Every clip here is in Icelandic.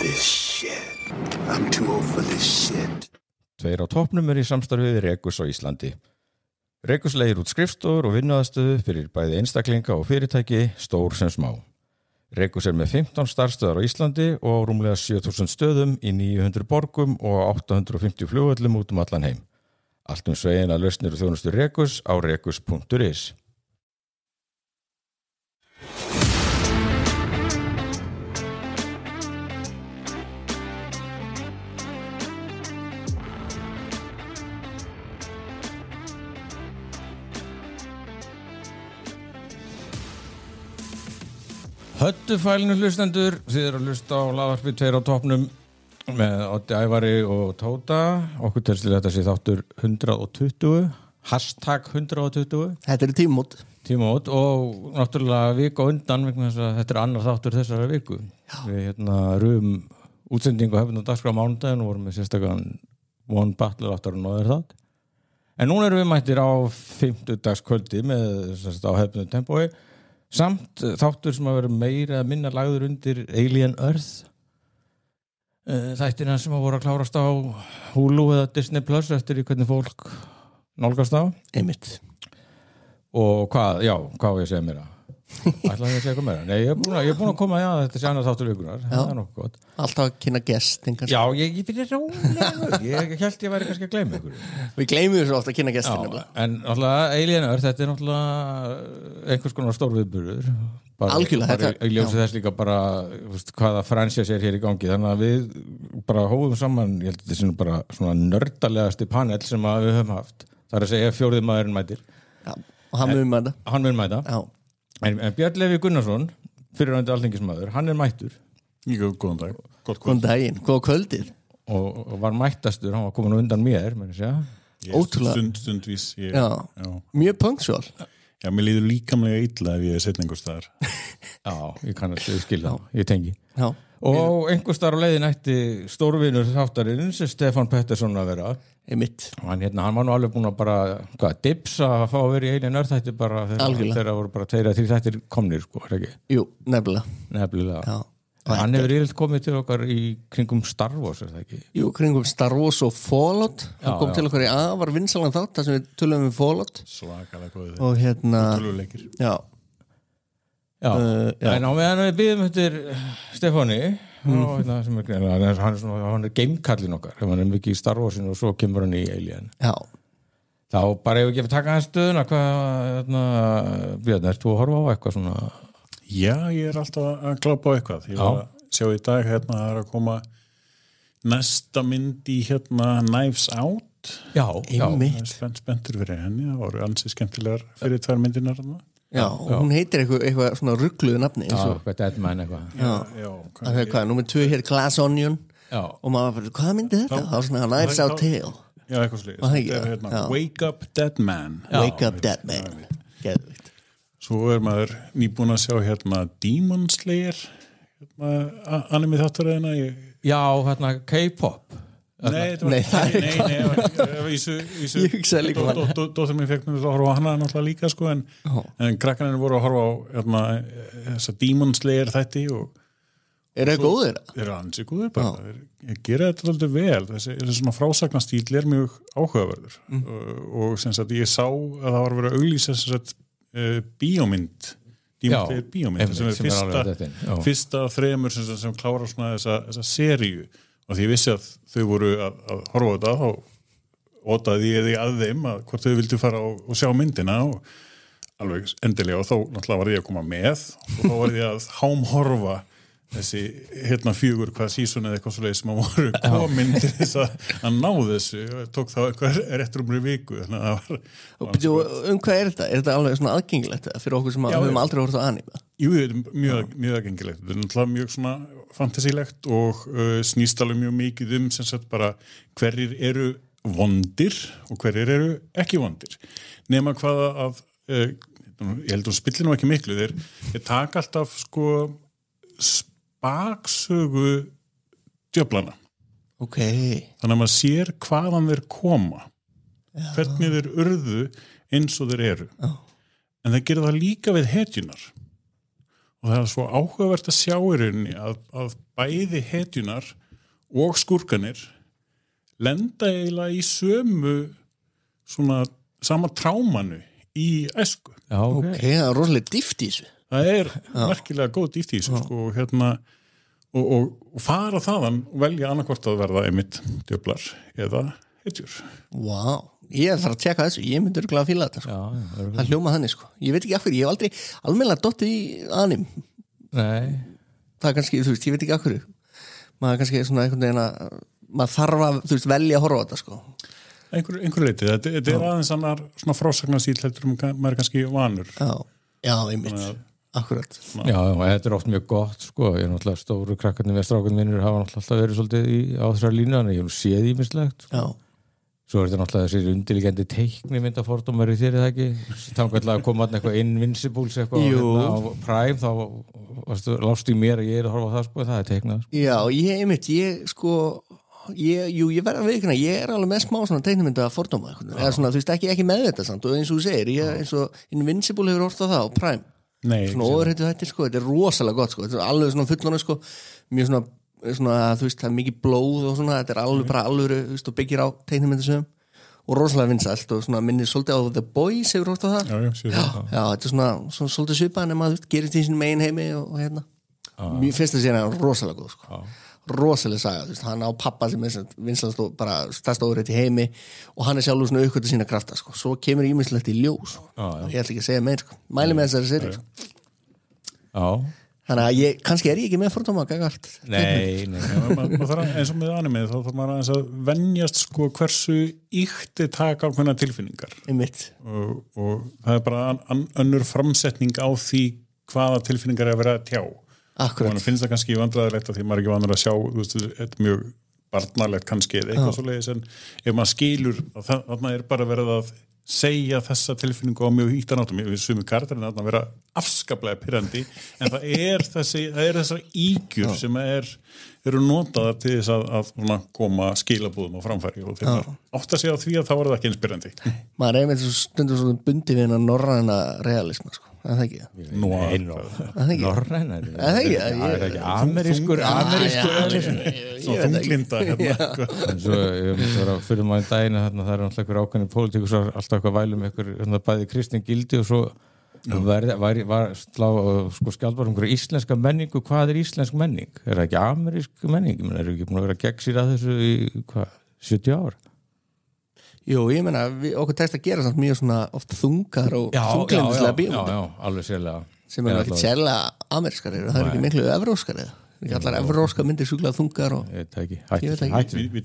this shit. I'm too old for this shit. Tveir á toppnum í samstarfið Rekus á Íslandi. Rekus leigir út skrifstofur og vinnuaðstöðu fyrir bæði einstaklinga og fyrirtæki, stór sem smá. Rekus með 15 starfstöðar á Íslandi og rúmlega 7000 stöðum í 900 borgum og 850 flugvöllum út allan heim. Allt sveigina lausnir og þjónustu Rekus á rekus.is. Höttufælinu hlustendur, þið eru að hlusta á hlaðvarpið Tveir á toppnum með Oddi Ævari og Tóta. Okkur telst til þetta sé þáttur 120, hashtag 120. Þetta eru tímamót. Tímamót og náttúrulega viku undan vegna þess að þetta annar þáttur þessara viku. Já. Við rúum útsendingu og hefðum á dagskrá mánudaginn og vorum með sérstakann One Battle áttarinn og það. En núna erum við mættir á 50-dagskvöldi með á hefðum tempói. Samt þáttur sem að vera meira að minna lagður undir Alien Earth. Þættirna sem að voru að klárast á Hulu eða Disney Plus eftir í hvernig fólk nálgast á. Einmitt. Og hvað á ég að segja mér að? Ætlaði ég að segja eitthvað meira? Nei, ég er búin að koma þetta sé annar þáttur vikunar. Það nokkuð gott. Alltaf að kynna gestin. Já, ég fyrir rólega. Ég held ég væri kannski að gleyma ykkur. Við gleymum svo ofta að kynna gestin. Já, en náttúrulega Alien Earth, þetta náttúrulega einhvers konar stórviðburður. Algjörlega. Ég ljósi þess líka bara hvaða franchise hér í gangi. Þannig að við bara hófum saman, ég held að þetta sé bara svona nördalegasti panel sem að við höfum haft. Það að segja 4. maðurinn mætir. Já, og hann mun mæta. Já. En Björn Leví Gunnarsson, fyrirrænandi alþingismaður, hann mættur. Góðan dag. Góðan daginn, góða kvöldið. Og var mættastur, hann var komin undan mér, menn ég segja. Ótrúlega. Stundvís. Já. Mjög punctual. Já, mér líður líkamlega illa ef ég seinna einhvers staðar. Já, ég kannast skilja það, ég tengi. Já. Og einhvers staðar á leiðin ætti stórvinur þáttarins, Stefán Pettersson að vera. Einmitt. Hann var nú alveg búin að bara dipsa að fá að vera í Alien Earth þætti bara þegar voru bara 2-3 þættir komnir, sko, er ekki? Jú, nefnilega. Já. Hann hefur yfirleitt komið til okkar í kringum Star Wars, er það ekki? Jú, kringum Star Wars og Fallout. Hann kom til okkar í afar vinsalan þátt, þar sem við tölum við Fallout. Svakalega góðið. Og töluleikir. Já. En á meðan við býðum eftir Stefáni og sem hann gamekallinn okkar, hann mikið í Star Warsinu og svo kemur hann í Alien. Já. Þá bara ef ekki að taka hans stöðuna, Björn, ert þú að horfa á eitthvað svona? Já, ég alltaf að glápa á eitthvað. Ég var að sjá í dag það er að koma næsta mynd í Knives Out. Já. Spenntur fyrir henni, það voru ansið skemmtilegar fyrir 2 myndirnar þarna. Já, og hún heitir eitthvað svona ruggluðu nafni. Já, Deadman eitthvað. Já. Hvað, númer 2 hér, Glass Onion. Já. Og maður bara, hvað myndi þetta? Það var svona Knives Out Tale. Já, eitthvað slíkt. Þetta er Wake Up Dead Man. Wake Up Dead Man. Geðvikt. Svo maður nýbúin að sjá Demon Slayer anime þáttaröðina. Já, K-pop. Nei, ég hugsaði líka dóttir mér fekk að horfa á hana náttúrulega líka, sko, en krakkarnir voru að horfa á þessa Demon Slayer þætti og það góðir? Eru ansi góðir bara, ég gera þetta alltaf vel, þessi svona frásagnastíl mjög áhugaverður og sem sagt ég sá að það var að vera auglýsa bíómynd Demon Slayer bíómynd sem fyrsta af 3 sem klára svona þessa seríu. Og því ég vissi að þau voru að horfa á þetta þá ótaði ég því að þeim að hvort þau vildu fara og sjá myndina og alveg endilega og þá náttúrulega var ég að koma með og þá var ég að hámhorfa þessi 4 hvað sísun eða eitthvað svoleiðis sem að voru komin til þess að ná þessu og tók þá eitthvað rétt rúmri viku þannig að það var hvað er þetta? Er þetta alveg svona aðgengilegt fyrir okkur sem höfum aldrei horft á anime? Jú, mjög aðgengilegt þetta er náttúrulega mjög svona fantasílegt og snýst alveg mjög mikið sem sagt bara hverjir eru vondir og hverjir eru ekki vondir nema hvaða að ég held að spillir nú ekki miklu þeir taka alltaf sko baksögu djöflana. Þannig að maður sér hvaðan þeir koma. Hvernig þeir urðu eins og þeir eru. En það gerir það líka við hetjunar. og það svo áhugavert að sjá í rauninni að bæði hetjunar og skúrkanir lenda eiginlega í sömu svona sama trámanu í æsku. Já, Ok, það er rosalega dýft í þessu. Það merkilega góð dýft í þessu sko, og fara þaðan og velja annarkvort að verða einmitt djöflar eða hetjur. Vá, ég þarf að tjekka þessu, ég myndi örugglega að fíla þetta sko. Það hljóma þannig sko. Ég veit ekki af hverju, ég hef aldrei almennilega dottið í anim. Nei. Það er kannski, þú veist, ég veit ekki af hverju. Maður kannski svona einhvern veginn að maður þarf að, þú veist, velja að horfa á þetta sko. Einhver leiti, þetta er aðeins annar svona frásagnarstíl heldur maður kannski vanur. Já, einmitt. Akkurat. Já, þetta er oft mjög gott sko, ég er náttúrulega stóru krakkarnir við strákarnir mínir hafa náttúrulega alltaf verið svolítið á þessar línu, en ég hef séð ímislegt sko. Svo er þetta náttúrulega þessi undirliggjandi teiknimyndafordómar í þér, er það ekki? Þangað að koma eitthvað Invincibles eitthvað á Prime, þá lástu í mér að ég er að horfa á það sko, það er teiknað sko. Já, ég verð að veikina, ég er alveg með smá svona teiknimyndafordóma, eða svona, þú veist, ekki með þetta samt, og eins og þú segir, eins og Invincible hefur orðað það á Prime. Nei, svona óverhættu þetta sko, þetta er rosalega gott sko, þetta er alveg svona fullona sko, mjög svona þú veist, það er mikið blóð og svona, þetta er alveg bara alveg, þú veist, og byggir á teiknimyndasögum og rosalega vinsælt og svona minnir svolítið á The Boys, hefur orðað það? Já, þetta er svona svolítið svipað nema þú veist, gerist í sínum eigin heimi og hérna, mér finnst það sér rosalega góð sko. Rosalega saga, þú veist, hann á pappa sem er vinsælast og bara stærsta óverhætt í heimi og hann er sjálfur svona uppkvölda sína krafta sko, svo kemur ýmislegt í ljós og ég ætla ekki að segja meir sko, mæli með þessari seríu sko. Þannig að kannski er ég ekki með fordóma gagart. Nei. Maður þarf eins og með animið, þá þarf maður að venjast sko hversu íkti taka ákveðna tilfinningar. Einmitt. Og það er bara önnur framsetning á því hvaða tilfinningar er að vera að tjá. Akkurat. Og mann finnst það kannski vandræðilegt að því maður er ekki vanur að sjá, þú veist, þetta er mjög barnalegt kannski eða eitthvað svoleiðis, en ef maður skilur að þarna er bara verið að segja þessa tilfinningu á mjög íttanáttum, við sumum karakterinn að vera afskaplega pirrandi, en það er þessar ígjur sem eru notaðar til þess að koma skilabúðum á framfæri og þeir átt að segja á því að þá er það ekki eins pirrandi. Maður er einmitt stundur svona bundi við hennar norræna realisma sko. Það er ekki Norræna það er ekki amerískur svo þunglinda en svo ég myndi vera fyrir maður daginn það er alltaf einhver ákveðin pólitíkus alltaf eitthvað vælum einhver bæði kristin gildi og svo var slá sko skjaldbar einhverju íslenska menningu, hvað er íslensk menning? Er það ekki amerísk menning? Er ekki búin að vera gegnsýr að þessu í 70 ár? Jú, ég meina, okkur tekst að gera samt mjög svona oft þungar og þunglindislega bíómyndir. Já, alveg sérlega. Sem ekki sérlega amerískar það er ekki miklu evróskar ekki allar evróskar myndir sjúklega þungar og ég veit ekki,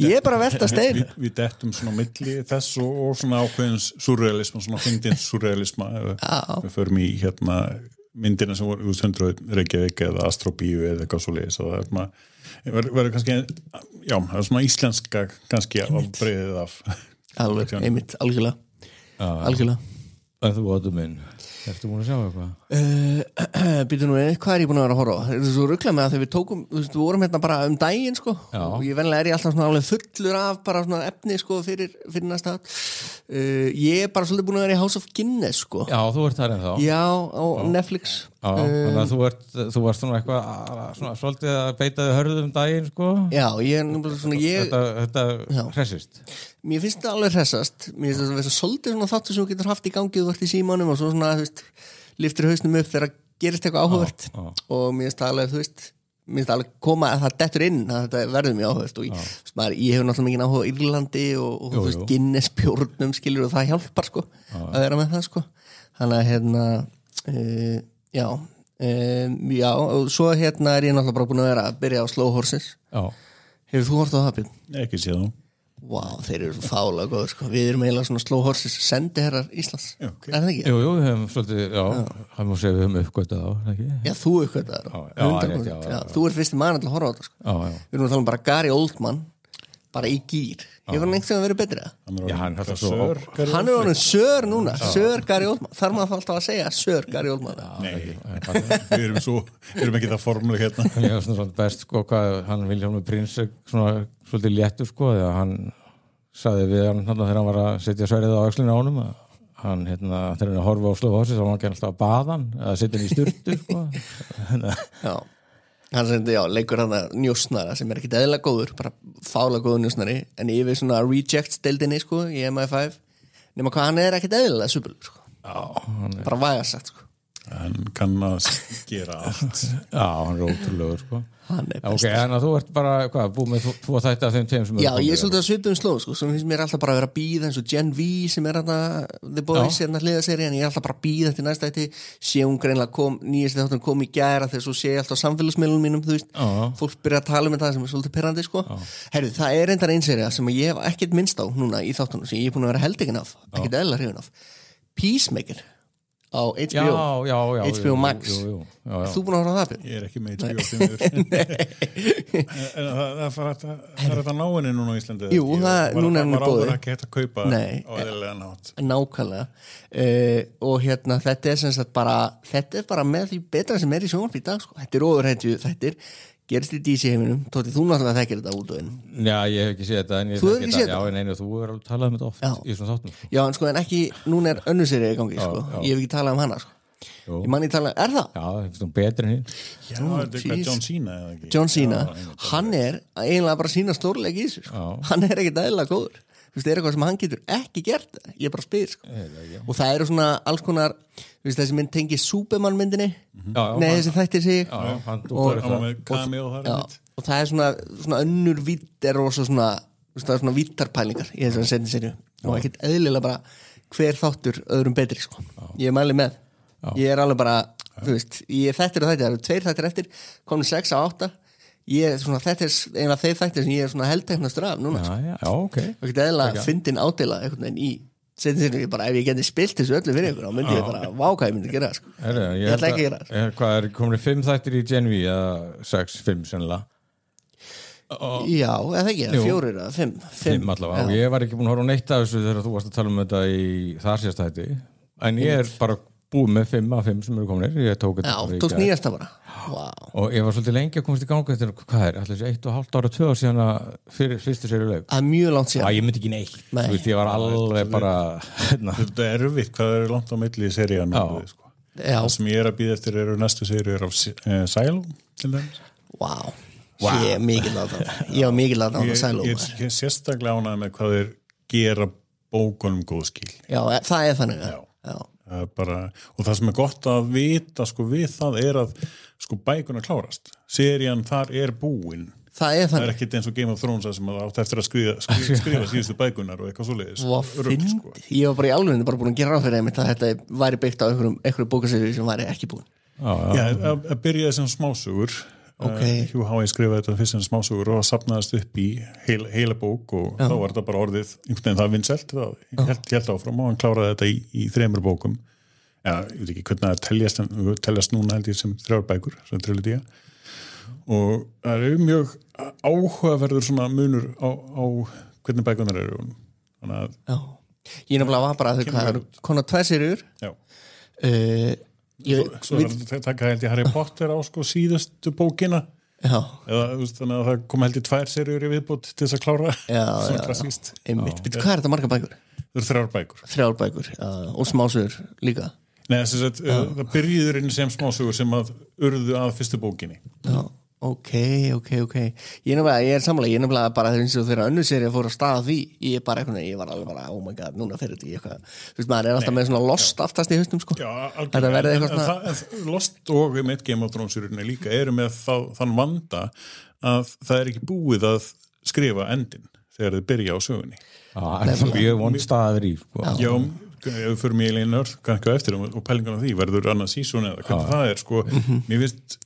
ég er bara að velta stein. Við dettum svona milli þess og svona ákveðins surrealisma, svona fyndins surrealisma við förum í myndina sem voru útsendruð Reykjavík eða Astrobíu eða eitthvað svoleiðis og það verður kannski það er svona íslenska kannski afbrigðið af alveg, einmitt, algjörlega En þú átum minn Ertu búin að sjá eitthvað? Býtu nú, hvað er ég búin að vera að horfa á? Það er svo ruglað með að þegar við tókum, þú veist, við vorum hérna bara daginn, sko, og ég venlega er ég alltaf svona alveg fullur af bara svona efni, sko, fyrir næsta ég er bara svolítið búin að vera í House of Guinness, sko. Já, þú ert þar ennþá. Já, á Netflix. Já, þannig að þú varst svona eitthvað svona svolítið að beitaði hörðum daginn, sko. Já, þetta hressist. Mér finnst þetta alveg hressast. Mér finnst þetta svolítið svona þáttur sem þú getur haft í gangi þú ert í símanum og svo svona, þú veist, lyftir hausnum upp þegar gerist eitthvað áhugavert og mér finnst það alveg, þú veist, mér finnst það alveg koma að það dettur inn að þetta verður mjög áhugavert og ég hefur náttúrulega mikið áhuga á Írlandi og þú veist, Guinness bjórnum skilur og það hjálpar, sko, að vera með það, sko. Þannig að já, og svo er ég náttúrulega bara búin að byrja á Slow Horses. Já. Hefur þú hort á það, Björn? Ekki séð þú. Vá, þeir eru fálega góður, sko. Við erum eiginlega svona Slow Horses sendiherrar Íslands. Er það ekki? Jú, við hefum svolítið, það má segja við höfum uppgötað á, ekki? Já, þú uppgötað á. 100%. Þú ert fyrsti maður til að horfa á þetta, sko. Við erum að tala bara Gary Oldman, bara í gýr. Hefur hann einhvern veginn verið betri það? Já, hann er orðinn Sir núna, Sir Gary Oldman. Þar maður alltaf að segja Sir Gary Oldman. Nei, við erum ekki það formule hérna. Ég var svona best, sko, hvað hann Vilhjálmur Prins svona svolítið léttur, sko, þegar hann sagði við hann þegar hann var að setja sverið á axlinu á honum hann þegar hann horfa á Slow Horses þá var hann alltaf að baða hann eða setja hann í sturtu sko. Já, hann sem leikur hann að njósnara sem ekkit eðlilega góður, bara fála góður njósnari en yfir svona reject-deildinni sko, í MI5 nema hvað hann ekkit eðlilega supulur sko. Bara vægast sagt sko. Hann kann að gera allt. Já, hann ótrúlegur sko. Hann best. Ok, þannig að þú ert bara, búið með tvo þætti af þeim tveim sem Já, ég svolítið að svipum slóð sko, sem finnst mér alltaf bara að vera að bíða eins og Gen V sem The Boys hliðaserían, ég er alltaf bara að bíða eftir næsta þætti, sé hún greinlega nýjasti þátturinn kom í gæra þegar svo sé ég alltaf á samfélagsmiðlum mínum, þú veist, fólk byrja að tala um þetta sem er svolítið pirrandi sko. Herru, það er reyndar ein sería sem ég hef ekkert minnst á núna í þáttunum sem ég er búin að vera heldiginn af, ekkert eðlilega hrifinn af. Peacemaker á HBO, HBO Max þú búin að horfa á það? Ég er ekki með HBO það er þetta náinni núna á Íslandi Jú, núna er hann var búið áður ekki hægt að kaupa á eðlilega nátt nákvæmlega og þetta er sem sagt bara þetta er bara með því betra sem er í sjónvarpi í dag sko. Þetta er ofurhetju þættir gerist í DC heiminum, Tóti, þú náttúrulega þekkir þetta út og inn. Já, ég hef ekki séð þetta en ég þú hefur ekki séð þetta? Já, en þú hefur alveg talað um þetta oft í svona þáttum sko. Já, en sko, en ekki, núna er önnur sería í gangi sko. Ég hef ekki talað um hana sko. Ég man ég talað, er það? Já, það er svona betri en hinn. Já, þetta er eitthvað John Cena eða ekki? John Cena, hann er eiginlega bara sína stórleik í þessu sko. Hann er ekkert eðlilega góður. Þú veist, það er eitthvað sem hann getur ekki gert ég bara spyr sko. Og það eru svona alls konar, þú veist, þessi mynd tengi Superman myndinni þessi þættir sig og það er svona önnur vítt er rosa svona, það er svona víttarpælingar í þessari setni serju og ekkert eðlilega bara hver þáttur öðrum betri sko. Ég mæli með ég er alveg bara, þú veist þetta eru 2 þættir eftir komin 6 á 8 þetta er eina af þeir þættir sem ég er svona heldteknastur af núna ok og ekkert eðlilega fyndin ádela einhvern veginn í setjum sér bara ef ég geti spilt þessu öllu fyrir ykkur þá myndi ég bara váka ég myndi gera það sko. Ég ætla ekki að gera það Hvað er komin 5 þættir í Gen V eða 6, 5 sennilega Já, eða ekki, 4 eða 5 allavega og ég var ekki búin að horfa á neitt af þessu þegar þú varst að tala um þetta í þar síðast þætti en ég er bara búið með 5 af 5 sem eru kominir ég tók tókst nýjasta bara og ég var svolítið lengi að komast í gangi eftir hvað er, allir 1,5 ára 2 ár síðan að fyrir fyrstu séri laug Það er mjög langt síðan ég myndi ekki neitt, þú veist, ég var alveg bara Þetta er erfitt, hvað er langt á milli í serían sko. Það sem ég er að býða eftir eru næstu seríur af Silo til dæmis Ég er mikið láta Ég var mikið láta á Silo Ég er sérstaklega ánægð með hvað þeir gera bókunum góð skil Já, það er þannig bara, og það sem er gott að vita sko, við það er að sko, bækuna klárast serían þar er búin það er ekkert eins og Game of Thrones sem að átt eftir að skrifa síðustu bækunar og eitthvað svoleiðis sko. Ég var bara í alveg bara búin að gera ráð fyrir að þetta væri byggt á einhverju bókaserju sem væri ekki búin að byrjaði sem smásugur Hugh Howey skrifaði þetta fyrst sem smásugur og safnaðist upp í heila bók og þá var þetta bara orðið einhvern veginn það vinsælt held áfram og hann kláraði þetta í 3 bókum ég veit ekki hvernig það teljast núna held ég sem 3 bækur sem trilogía og það er mjög áhugaverður svona munur á hvernig bækunar eru þannig að ég nefnilega var bara að það eru konar 2 seríur Svo taka held ég Harry Potter á sko síðustu bókina eða þannig að það kom held ég 2 seríur í viðbót til þess að klára svona klassíst Hvað er þetta marga bækur? Það eru 3 bækur og smásögur líka Nei, það byrjuður inn sem smásögur sem að urðu að fyrstu bókinni Ok Ég er sammála, ég er nefnilega bara þegar önnur serið fór að staða því ég var alveg bara, oh my god, núna fyrir þetta eitthvað, þú veist, maður er alltaf með svona Lost aftast í haustum, sko þetta verði eitthvað svona Lost og með Game of Thrones líka eru með þann vanda að það er ekki búið að skrifa endin þegar þið byrja á sögunni það er mjög vond staðir í, sko Já, ef við fyrir mig í nörd kannski á eftir og pælingan á því, verður annað season eða hvernig það er, sko, mér finnst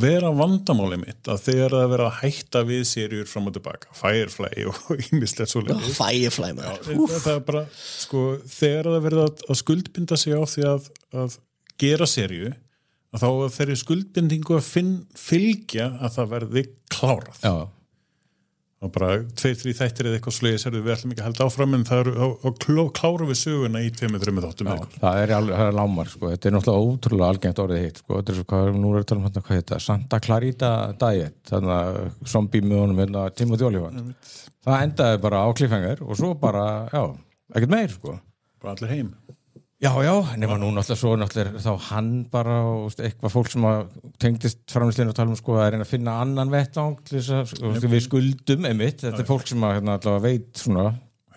vera vandamáli mitt að þegar það vera að hætta við seríur fram og tilbaka Firefly og ýmislegt svo Firefly það er bara, sko, þegar það verða að skuldbinda sig á því að gera seríu að þá þeirri skuldbindingu að fylgja að það verði klárað og bara 2-3 þættir eða eitthvað slegis við ætlum ekki að halda áfram en það eru klárum við söguna í 2-3 þáttum það er lámar, sko, þetta er náttúrulega ótrúlega algengt orðið hitt, sko, þetta er svo hvað nú er að tala um hvað heita, Santa Clarita Diet þannig að zombie með honum Timothy Olyphant, það endaði bara á cliffhanger og svo bara, ekkert meir, sko bara allir heim Já, nema nú náttúrulega þá hann bara og eitthvað fólk sem að tengdist framleiðslunni og tala sko að reyna að finna annan vettvang til þess að við skuldum einmitt, þetta er fólk sem að allavega veit svona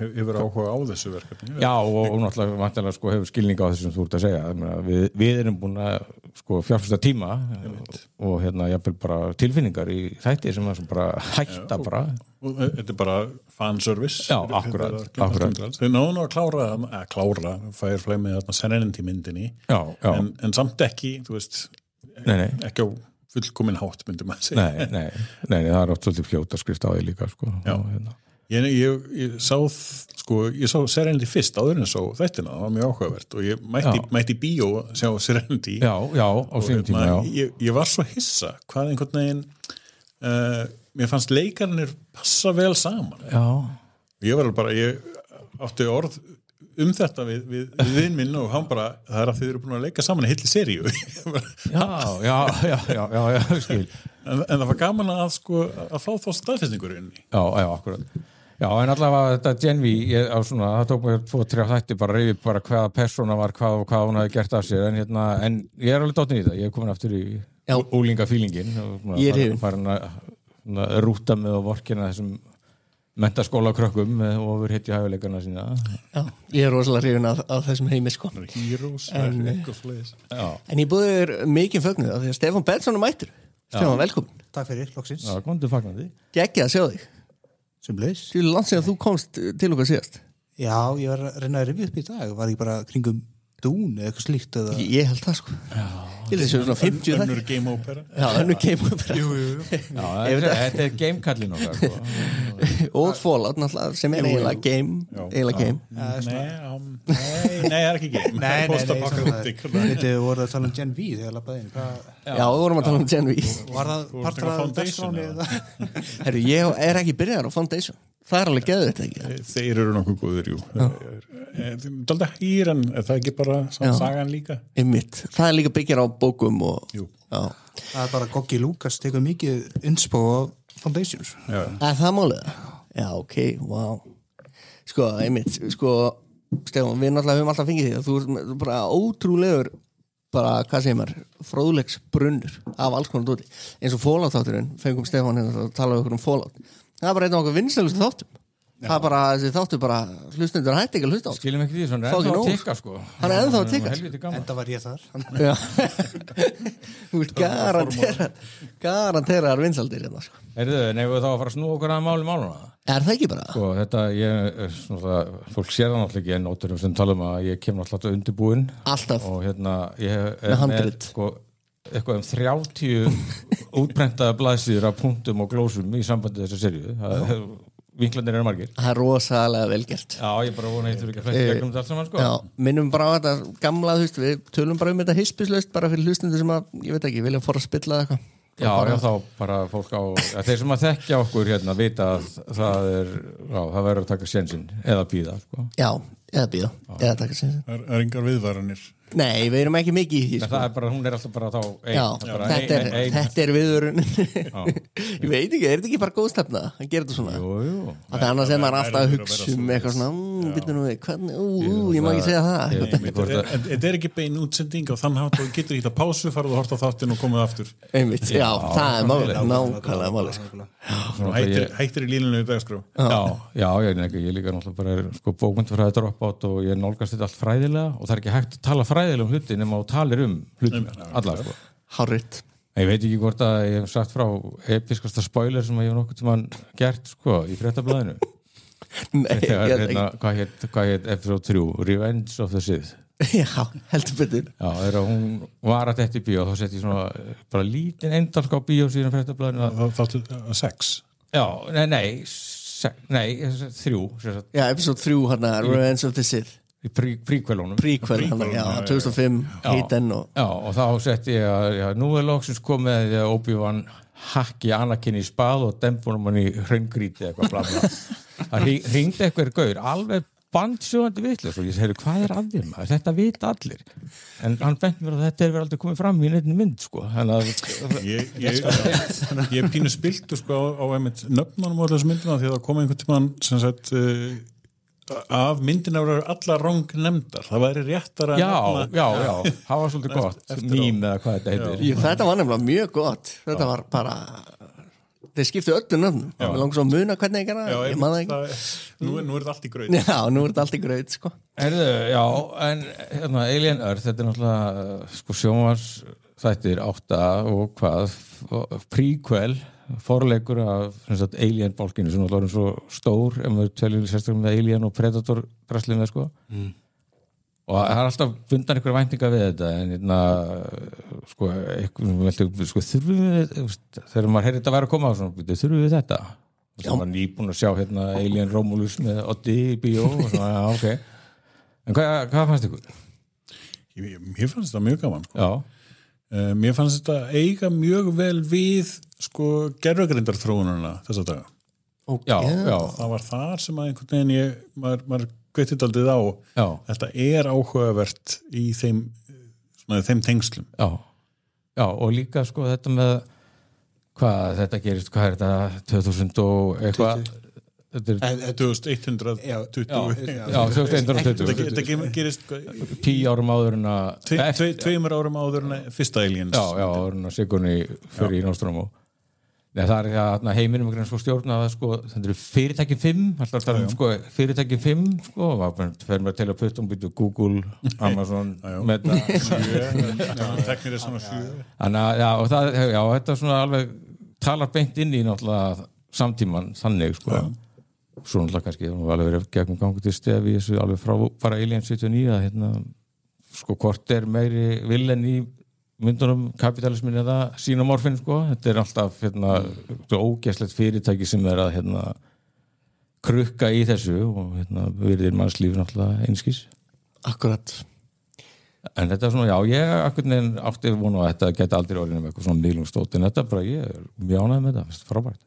hefur áhuga á þessu verkefni. Já, og náttúrulega vantilega sko hefur skilning á þessu sem þú ert að segja. Við erum búin að sko fjárfesta tíma og jafnvel bara tilfinningar í þætti sem að bara hætta bara. Og þetta bara fanservice. Já, akkurat. Þau náðu að klára Firefly með Serenity myndinni. Já. En samt ekki, þú veist, ekki á fullkomin hátt myndum að segja. Nei, það er oft svolítið fljóta skrift á því líka sko. Já. Ég sá Serenity fyrst áður en svo þættina, það var mjög áhugavert og ég mætti í bíó að sjá Serenity Já, á sínum tíma, já. Ég var svo hissa hvað einhvern veginn mér fannst leikarnir passa vel saman. Já. Ég átti orð þetta við vinn minn og hann bara, það að þið eru búin að leika saman í heilli seríu. Já, skil. En það var gaman að fá þá staðfestingur inn í. Já, akkurat. Já, en allavega þetta Gen V, það tók mig 2-3 þætti bara reyfi bara hvaða persóna var hvað hún hafði gert af sér, en ég er alveg dottin í það, ég er komin aftur í úlingafílingin og farin að rúta með og vorkina þessum menntaskóla krökkum og ofur hitti hæfileikarna sína. Já, ég er rosalega hrifin af þessum heimi sko. Heroes, en ég búið mikið fögnuð af því að Stefán Benson mættur. Stefán, velkomin. Takk fyrir, loksins. Já, komdu fagnandi. Gekkið að sjá þig. Sumleis. Þú langt sem að þú komst til okkar síðast. Já, ég var að reyna að rifja upp í dag. Var ég bara kringum Dún eða eitthvað slíkt eða... Ég held það sko. Já. Ég held þessu svona 50 þættir. Önnur game opera. Já, önnur game opera. Jú. Já, þetta er gamekallin okkar sko. Og Fallout náttúrulega sem er eiginlega game. Nei, það er ekki game. Nei. Þetta voru að tala um Gen V þegar lappaði inn. Já, við vorum að tala um Gen V. Var það partur af Foundation? Herru, ég er ekki byrjaðar á Foundation. Það er alveg geðið þetta ekki. Þeir eru nokkuð góður, jú. Dalda hýr en er það ekki bara sagan líka? Einmitt. Það er líka byggjar á bókum og... Jú. Já. Það er bara Goggi Lucas tekur mikið inspo á Foundations. Já. Það málið? Já, ok, wow. Sko, einmitt, Stefán, við náttúrulega höfum alltaf fengið því að þú er bara ótrúlegur bara, hvað segir maður, fróðleiks brunnur af alls konar dóti. Eins og Fallout-þátturinn, fengum Stefán að tala um okkur um Fallout. Það er bara einn af okkur vinsælustu þáttum. Það er bara, þessi þáttu bara hlustendur hætti ekki að hlusta á. Skiljum ekki því, svona er ennþá að tikka sko. Hann er ennþá að tikka. Enda var ég þar. Já. Þú veist garanterar vinsældir hérna sko. Heyrðu, nefnum við þá að fara að snúa okkur að máluna. Er það ekki bara? Sko, þetta, fólk sér það náttúrulega ekki en óttur sem tala um að ég kem náttúrulega undirbúinn. Alltaf. Og ég er með eitthvað 30 útprentaða blaðsíður af punktum og glósum í sambandi þessu seríu. Vinklandir eru margir. Það er rosalega velgert. Já, ég bara vona að ég þurfi ekki að flesta gegnum þetta allt saman, sko. Já, minnum bara á þetta gamla, þú veist, við tölum bara um þetta hispislaust bara fyrir hlustendur sem að, ég veit ekki, vilja fóra að spilla eitthvað. Já, þá bara fólk á, þeir sem að þekkja okkur hérna vita að það verður að taka sénsinn eða bíða, sko. Já, eða bíða, eða taka sénsinn. Það er engar viðvaranir. Nei, við erum ekki mikið í því, sko. Það er bara, hún er alltaf bara þá ein. Já, þetta er viðvörunin. Ég veit ekki, er þetta ekki bara góð stefna að gera þetta svona? Jú. Það er annars sem maður alltaf að hugsa eitthvað svona, býttu nú við, hvernig, ég má ekki segja það. Þetta er ekki bein útsending og þannig að þú getur hitt að pásu, farðu að horta á þáttinn og komið aftur. Einmitt, já, það er málið, nákvæmlega málið. Hættir í línunni í dagskrá. Já, ég líka náttúrulega bara bókmyndafræði dropout og ég nálgast þetta allt fræðilega og það er ekki hægt að tala fræðilega um hluti nema og talir hluti allar sko. Hárrétt. Ég veit ekki hvort að ég hef sagt frá episkasta spoiler sem ég hef nokkuð tímann gert sko í fréttablaðinu. Nei, ég veit ekki. Hvað heit episode 3? Revenge of the Sith. Já, heldur betur. Já, þegar hún var að þetta í bíó þá sett ég svona bara lítinn endalsk á bíó síðan fréttablaðinu. Þáttu 6? Já, nei, 3. Já, episode 3 hérna, Revenge of the Sith. Í príkvelunum. Já, 2005, Hayden og... Já, og þá setti ég að nú er loksins komið að Obi-Wan hakki Anakin í spað og dembunum hann í hraungríti eitthvað bla bla. Það hringdi eitthvað gaur, alveg bandsjóðandi vitlaus og ég segi, hvað er að þér maður? Þetta vita allir. En hann bent mér að þetta verið aldrei komið fram í neitt mynd, sko. Ég pínu spiltu, sko, á nöfnunum á þessu myndina því að það kom einhvern tímann, sem sagt, af myndina voru allar rong nefndar, það væri réttara já, það var svolítið gott mím eða hvað þetta heitir Þetta var nefnilega mjög gott. Þetta var bara þeir skiptu öllu nöfnum. Mér langar svo að muna hvernig ég gera ég man það ekki. Nú er þetta allt í graut. Já, nú er þetta allt í graut, sko. Já, en hérna, Alien Earth, þetta er náttúrulega sko sjónvarsþættir 8 og hvað, prequel forleikur af Alien bálkinu sem náttúrulega er svo stór ef maður teljum sérstaklega með Alien og Predator drastlið með sko og það er alltaf bundan einhverja væntinga við þetta en hérna sko, þurfum við þegar maður heyrði þetta væri að koma á svona, þurfum við þetta og það var nýbúin að sjá hérna Alien Romulus með Oddi í bíó og svona, já, ok en hvað fannst ykkur? Mér fannst þetta mjög gaman sko. Já Mér fannst þetta eiga mjög vel við sko gervigrindarþróunina þessa daga. Já. Það var þar sem að einhvern veginn maður kveitið aldrei á. Já. Þetta er áhugavert í þeim tengslum. Já, og líka sko þetta með hvað þetta gerist, hvað er þetta 2000 og eitthvað 2120 Já, 2120 Þetta gerist 10 árum áður en að 2 árum áður en að fyrsta Aliens Já, áður en að Sigourney fyrir í Nostromo Nei, það er að heiminum ekki sko stjórna það sko, þetta eru fyrirtæki 5 alltaf tala sko, fyrirtæki 5 sko, fyrir mér til að putta býtu Google, Amazon Meta teknir er svona 7 Þannig að, og það, þetta svona alveg talar beint inn í náttúrulega samtíman þannig sko svo náttúrulega kannski, það var alveg verið gegnum gangu til stefi þessu alveg frá bara Alien 79 að hérna, sko hvort er meiri villen í myndunum kapitalismin eða xenomorfin sko, þetta er alltaf hérna, ógeðslegt fyrirtæki sem er að hérna krukka í þessu og hérna virðir mannslíf náttúrulega einskís. Akkurat. En þetta er svona, já, ég átti vonu að þetta geti aldrei orðið með eitthvað svona miðlungstótt en þetta bara, ég er mjög ánægð með þetta, frábært.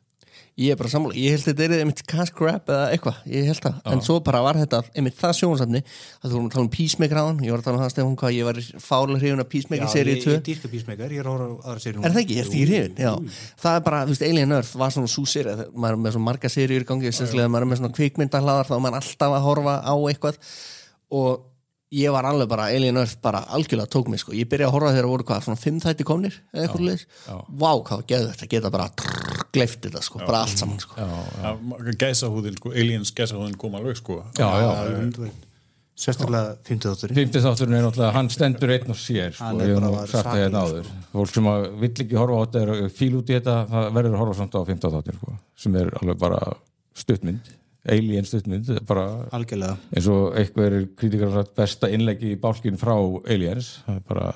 Ég er bara sammála, ég held þetta er einmitt cash grab eða eitthvað, ég held það, en svo bara var þetta einmitt það sjónvarsefni að þú vorum að tala um Peacemaker á hann, ég var að tala um það Stefán hvað ég var fálega hrifin af Peacemaker seríu 2. Ég dýrka Peacemaker, ég er ára aðra seríu. Er það ekki? Ertu ekki hrifin? Já. Það er bara, þú veist, Alien Earth var svona súsir, maður er með svona marga seríur í gangi, sérstaklega maður er með svona kvikmyndahlaðar þá er maður alltaf að horfa á eitthvað og ég var alveg bara, Alien Earth bara algjörlega tók mig sko, ég byrjaði að horfa þegar voru hvað, svona 5 þætti komnir eða eitthvað leis, vá, hvað geðu þetta geta bara gleypt þetta sko, bara allt saman sko. Gæsahúðin sko, Aliens gæsahúðin kom alveg sko. Sérstaklega 50 þátturinn. 50 þátturinn er náttúrulega, hann stendur einn og sér sko, ég hef nú sagt það hérna áður. Fólk sem vill ekki horfa á þetta er fíl út í þetta, það verður að horfa samt á 50 þáttir sko, sem er alveg bara stuttmynd. Alien stuttmynd, bara algjörlega eins og eitthvað kritikar sagt besta innleggi í bálkinn frá Aliens það er bara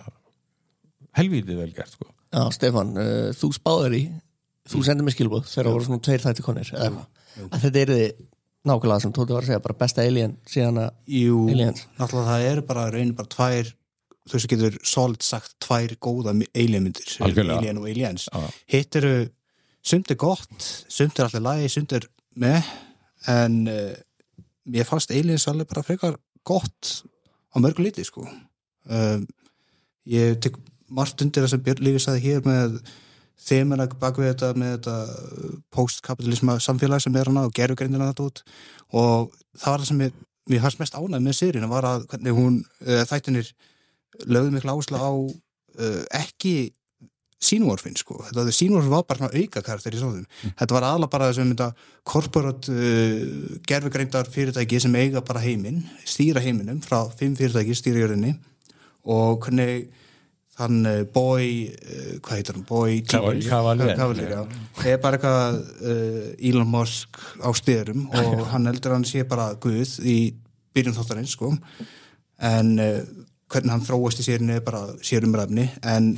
helvítið vel gert sko. Já, Stefán, þú spáður í þú sendir mér skilbúð þegar voru svona 2 þætti konir eða eitthvað, að þetta er nákvæmlega sem Tóti var að segja, bara besta Alien síðan að Aliens. Náttúrulega það eru bara raun bara 2, þú sem getur solid sagt 2 góða Alien-myndir Alien og Aliens. Hitt eru sumt er gott, sumt er alltaf lagi, sumt er með en ég fannst Aliens alveg bara frekar gott á mörgu liti sko. Ég tek margt undir það sem Björn Lífi sagði hér með þemuna bak við þetta með þetta post-kapitalisma samfélag sem er hana og gerfugrindina þetta út og það var það sem mér fannst mest ánægð með seríuna var að hvernig hún þættinir lögðu mikla áherslu á ekki xenomorfin sko, þetta xenomorfin var bara auka karakter í svona, þetta var aðalega bara þessum þetta corporate gerfugreindar fyrirtæki sem eiga bara heiminn, stýra heiminum frá 5 fyrirtæki stýra jörðinni og hvernig þann hvað heitir hann? Cavalier, já. Það er bara eitthvað Elon Musk á styrum og hann heldur hann sé bara guð í byrjun þáttarins sko en hvernig hann þróast í sérinu er bara sérumræfni en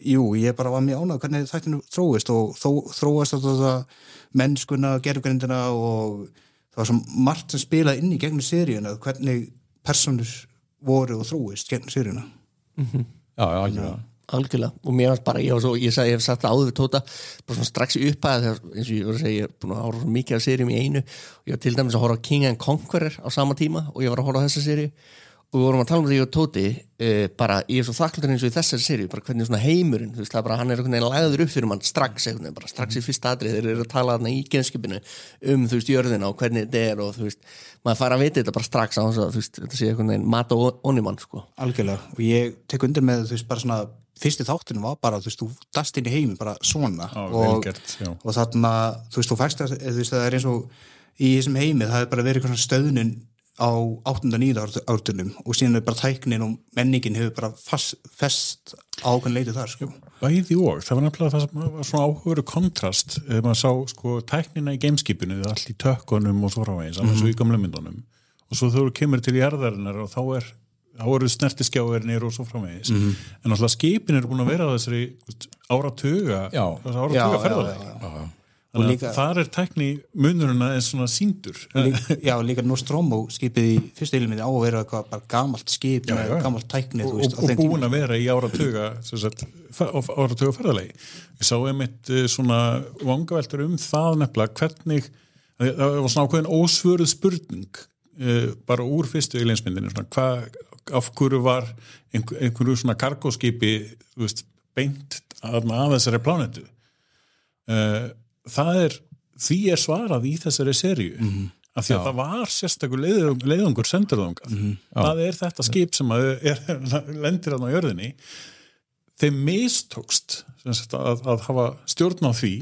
jú, ég bara var mjög ánægð hvernig þættinu þróist og þróast þetta mennskuna, gerfugrindina og það var svo margt sem spilaði inn í gegnum seríuna, hvernig personur voru og þróist gegnum seríuna. Já, algjörlega og mér varst bara, ég hef sagt það áður við Tóta bara svona strax í upphæð þegar eins og ég var að segja, ég er búin að horfa mikið af seríum í einu og ég var til dæmis að horfa á King and Conqueror á sama tíma og ég var að horfa á þessa seríu og við vorum að tala því og Tóti bara ég svo þakkláttur eins og í þessari seríu bara hvernig svona heimurinn, þú veist, það er bara hann einhvern veginn lagður upp fyrir mann strax bara strax í fyrsta atrið þeir eru að tala þarna í genskipinu þú veist, jörðina og hvernig þetta og þú veist, maður fara að vita þetta bara strax á þess að, þú veist, þetta sé einhvern veginn mat og onimann, sko. Algjörlega, og ég tek undir með, þú veist, bara svona fyrsti þáttinu var bara, þú veist, þú dast inn í heiminn bara svona og þarna, þú veist, þú fæst að, þú veist, það er eins og í þessum heimi, það hefur bara verið eitthvað stöðnun á 8. og 9. ártunum og síðan er bara tæknin og menningin hefur bara fest á ákveðin leiti þar, sko. Bæði og, það var nefnilega það sem var svona áhugaveru kontrast þegar maður sá, sko, tæknina í gameskipinu, allt í tökkunum og svo framvegis, annars og í gamla myndunum og svo þú kemur til jarðarinnar og þá eru snertiskjáirnir og svo framvegis en alltaf skipin eru búin að vera á þessari áratuga ferðalegi og líka, þar tækni munurinn aðeins svona sýndur Já, líka Nostromo skipið í fyrstu ilminni á að vera eitthvað bara gamalt skip með gamalt tækni og búin að vera í áratuga ferðalegi ég sá einmitt svona vangaveltur það nefnilega hvernig það var svona ákveðin ósvöruð spurning bara úr fyrstu ilminsmyndinu af hverju var einhverju svona kargóskipi beint að þessari plánetu því svarað í þessari seríu af því að það var sérstakur leiðungur sendur það þetta skip sem lendir á jörðinni þeim mistókst að hafa stjórn á því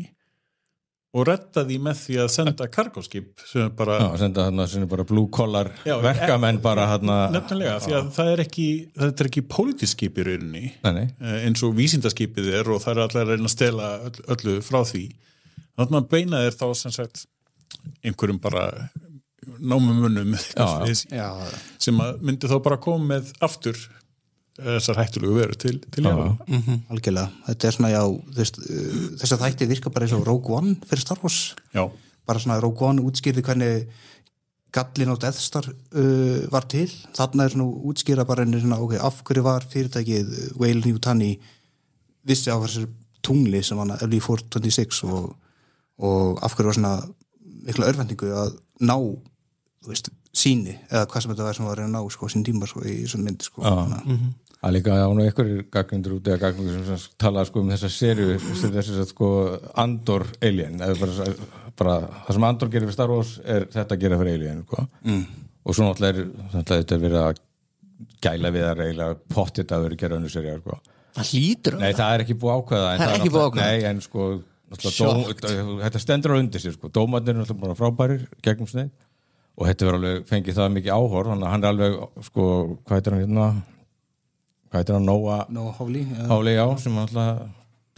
og redda því með því að senda kargóskip sem bara senda þarna sem bara blue collar verkamenn bara nefnilega, því að þetta er ekki pólitísk skip í rauninni eins og vísindaskipið og það allir að reyna að stela öllu frá því þannig að beina þér þá sem sagt einhverjum bara námumunum sem að myndi þá bara koma með aftur þessar hættulegu veru til Algjörlega, þetta svona þess að þætti virka bara eins og Rogue One fyrir Star Wars bara svona Rogue One útskýrði hvernig gallin á Death Star var til, þarna svona útskýra bara svona, af hverju var fyrirtækið Weyland-Yutani vissi á þessu tungli sem var LV-426 og af hverju var svona mikla örvendingu að ná síni eða hvað sem þetta var sem var að ná sín tíma í svona mynd Það líka á nú einhverjir gagnrýndur út eða gagnrýndur sem tala þessa seríu þessi Andor Alien eða bara það sem Andor gerir fyrir Star Wars þetta að gera fyrir Alien og svo náttúrulega þetta verið að gæla við að reyla pottit að vera gera önnur seríu Það hlýtur Nei, það ekki búið ákveða Það ekki búið ákveða Nei, en þetta stendur á undir sér dómarnir er náttúrulega bara frábærir gegnum sneið og þetta verður alveg fengið það mikið áhorf þannig að hann alveg hvað heitir hann Noah Hawley sem alltaf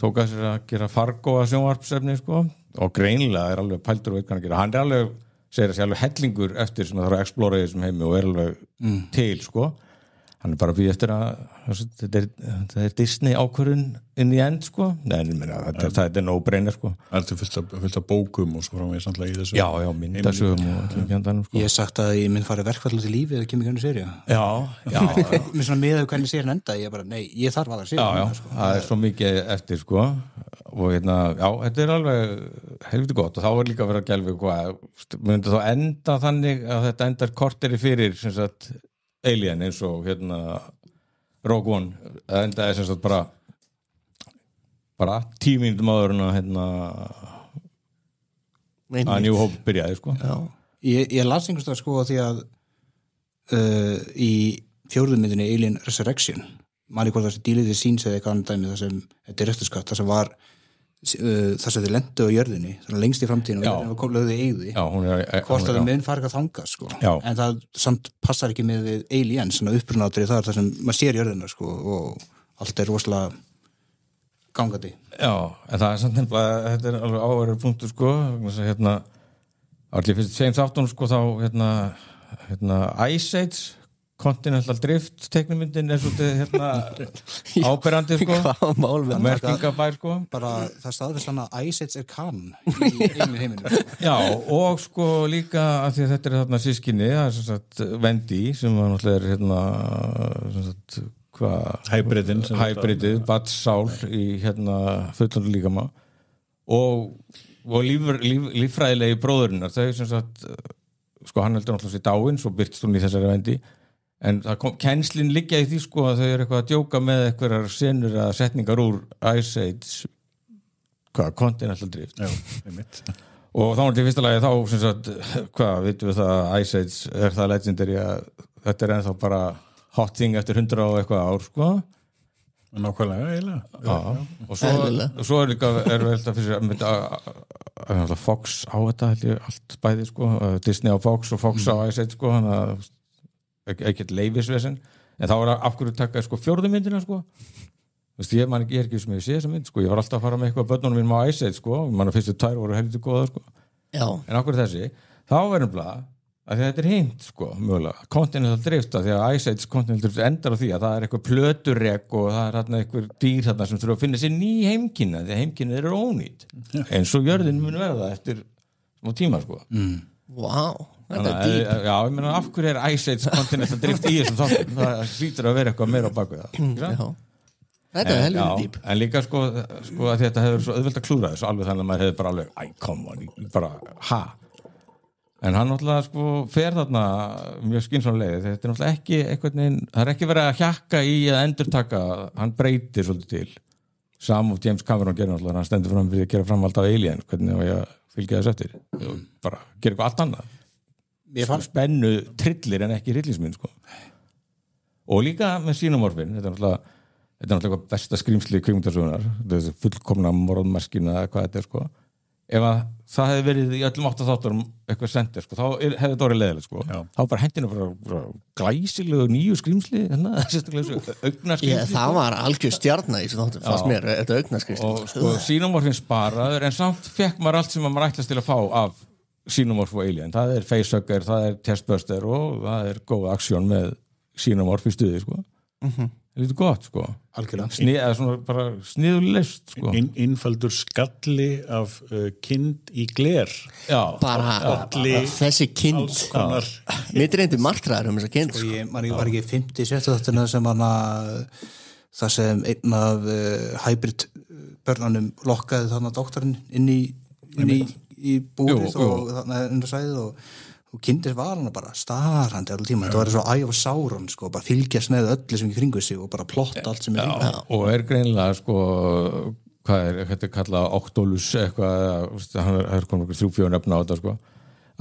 tók að sér að gera Fargo að sjónvarpsefni og greinilega alveg pæltur og eitthvað að gera hann alveg, segir að sé alveg hellingur eftir sem það þarf að explora í þessum heimi og alveg til hann bara býð eftir að þetta Disney ákvörðun inn í end þetta er no-brainer Það fullt af bókum og svo frá mig samtlega í þessu Já, myndasögum og öllum fjandanum Ég hef sagt að ég mynd farið verkfall til lífi eða kemur hvernig serið Mér svona miðað hvernig serið enda ég bara, nei, ég þarf að það serið það er svo mikið eftir og þetta er alveg helviti gott og þá er líka að vera að gælfi myndi þá enda þannig að þetta endar korteri fyrir sem sagt Alien eins og Rogue One endaði sem sagt bara 10 mínútum áður en að New Hope byrjaði Ég las einhvers það því að í 4. myndinni Alien Resurrection manni hvort þessi díliði síns eða eitthvað annað dæmi það sem þetta er réttuskatt það sem var þess að þið lendu á jörðinni lengst í framtíðinu og það kom lögðu í eigði hvort að það mun fara ekki að þanga en það samt passar ekki með Aliens svona upprunatrið þar sem maður sér jörðina og allt er rosalega gangandi en það er samt nefnilega þetta er alveg áverður punktur allir fyrst segjum þáttunum þá Ice Age Continental Drift teiknumyndin er svolítið áberandi merkingabær bara það staðfist hann að Ice Age er kanon í einu heiminu Já og líka að því að þetta er þarna sískinni það er Wendy sem var náttúrulega hybridið badsál í fullandi líkama og líffræðilegi bróðurinnar þau sem sagt hann heldur náttúrulega sér dáinn svo byrtst hún í þessari Wendy en kenslin liggja í því sko að þau eru eitthvað að djóka með einhverjar senur að setningar úr Ice Age Continental Drift og þá er til fyrsta lagi þá sem sagt, vitum við það að Ice Age það legendary að þetta ennþá bara hot thing eftir 100 og eitthvað ár sko nákvæmlega, eiginlega og svo líka vel það fyrir að Fox á þetta held ég allt bæði sko Disney á Fox og Fox á Ice Age sko þannig að ekkert leifisvesen en þá af hverju taka sko fjórðu myndina sko veist, ég er ekki sem ég sé þessa mynd sko ég var alltaf að fara með eitthvað börnunum mínum á Ice Age sko mann að fyrstu 2 voru helviti góða sko en af hverju þessi þá verðum að því þetta hint sko mögulega Continental Drift því að Ice Age Continental Drift endar á því að það eitthvað plöturrek og það þarna eitthvað dýr þarna sem þurfa að finna sér ný heimkynna því að heimkynna eru ónýtt eins og jörðin mun verða eftir smá tíma sko Wow, þetta dýp Já, ég meina af hverju Ice Age Continental Drift í þessum þáttum það hlýtur að vera eitthvað meira á baku það Þetta helviti dýp en líka sko að þetta hefur svo auðvelt að klúra þessu alveg þannig að maður hefur bara alveg come on, bara en hann náttúrulega sko fer þarna mjög skynsamlega þetta er náttúrulega ekki eitthvað það er ekki verið að hjakka í að endurtaka hann breytir svolítið til Sam og James Cameron gerir náttúrulega hann stendur fram fyrir að gera framhald af Alien hvernig og ég fylgja þess eftir og bara gera eitthvað allt annað spennu trillir en ekki hryllingsmynd sko og líka með xenomorfin þetta er náttúrulega eitthvað besta skrýmsli kvikmyndasögunar þetta er fullkomna morðmaskina hvað þetta er sko ef að það hefði verið í öllum 8 þátturum eitthvað sendir sko þá hefði þetta orðið leiðilegt sko þá bara hendina bara glæsilegu nýju skrýmsli sérstaklega augnaskrimsli það var algjör stjarna í þessu þáttum fannst mér þetta augnaskrimsli og sko xenomorfin sparaður en samt fekk maður allt sem maður ætlast til að fá af xenomorf og Alien það er facehugger, það er chestbuster og það er góð aksjón með xenomorf í stuði sko lítið gott sko eða svona bara sniðulist sko innfaldur skalli af kind í gler bara þessi kind mér reyndi martraður þessa kind sko ég var ekki 50-70 þáttina sem það sem einn af hybrid börnunum lokkaði þarna doktorinn inn í búrið og þarna undir sæðið og kindis var hann bara starrandi allir tíma, þetta var svo Eye of Sauron sko, bara fylgjast með öllu sem í kringu sig og bara plotta allt sem og greinilega sko hvað þetta kallað Octolus eitthvað, hann komið 3-4 nöfn á þetta sko,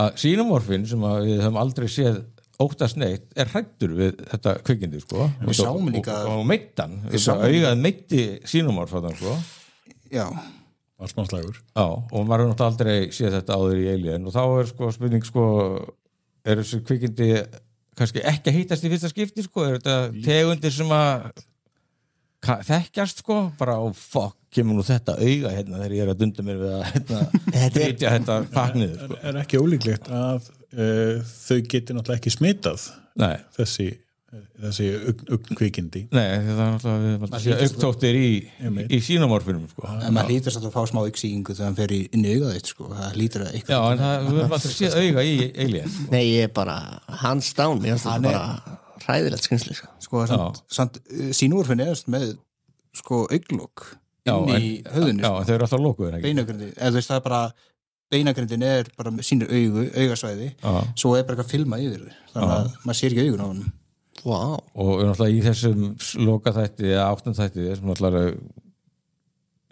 að xenomorfin sem að við höfum aldrei séð óttast neitt hræddur við þetta kvikindi sko við sáum líka og meittan, augað meitti xenomorf sko var smáslagur og maður hefur náttúrulega aldrei séð þetta áður í Alien og þá er sko spurning sko er þessi kvikindi kannski ekki að hýtast í fyrsta skipti sko er þetta tegundir sem að þekkjast sko bara kemur nú þetta auga hérna þegar ég er að dunda mér við að drítja þetta paknið sko. Er ekki ólíklegt að þau geti náttúrulega ekki smitað þessi kvikindi Nei, það er náttúrulega augtóttir í xenomorfinum sko. En maður hlýtur að fá smá augsýkingu þegar hann fer inn í augað eitt sko, það hlýtur að eitthvað Já, en við höfum alltaf séð auga í Alien sko. Nei, ég er bara hands down, ég finnst þetta bara hræðilegt skynnsli sko samt xenomorfin er með sko auglokk inn í höfðinu Já, þau eru alltaf lokuður beinagrindi, eða þú veist það er bara beinagrindin er bara sínir augasvæði svo er bara eitthvað filma yfir þannig að maður sér ekki augun á hann Wow. Og náttúrulega í þessum loka þætti eða 8. þætti sem náttúrulega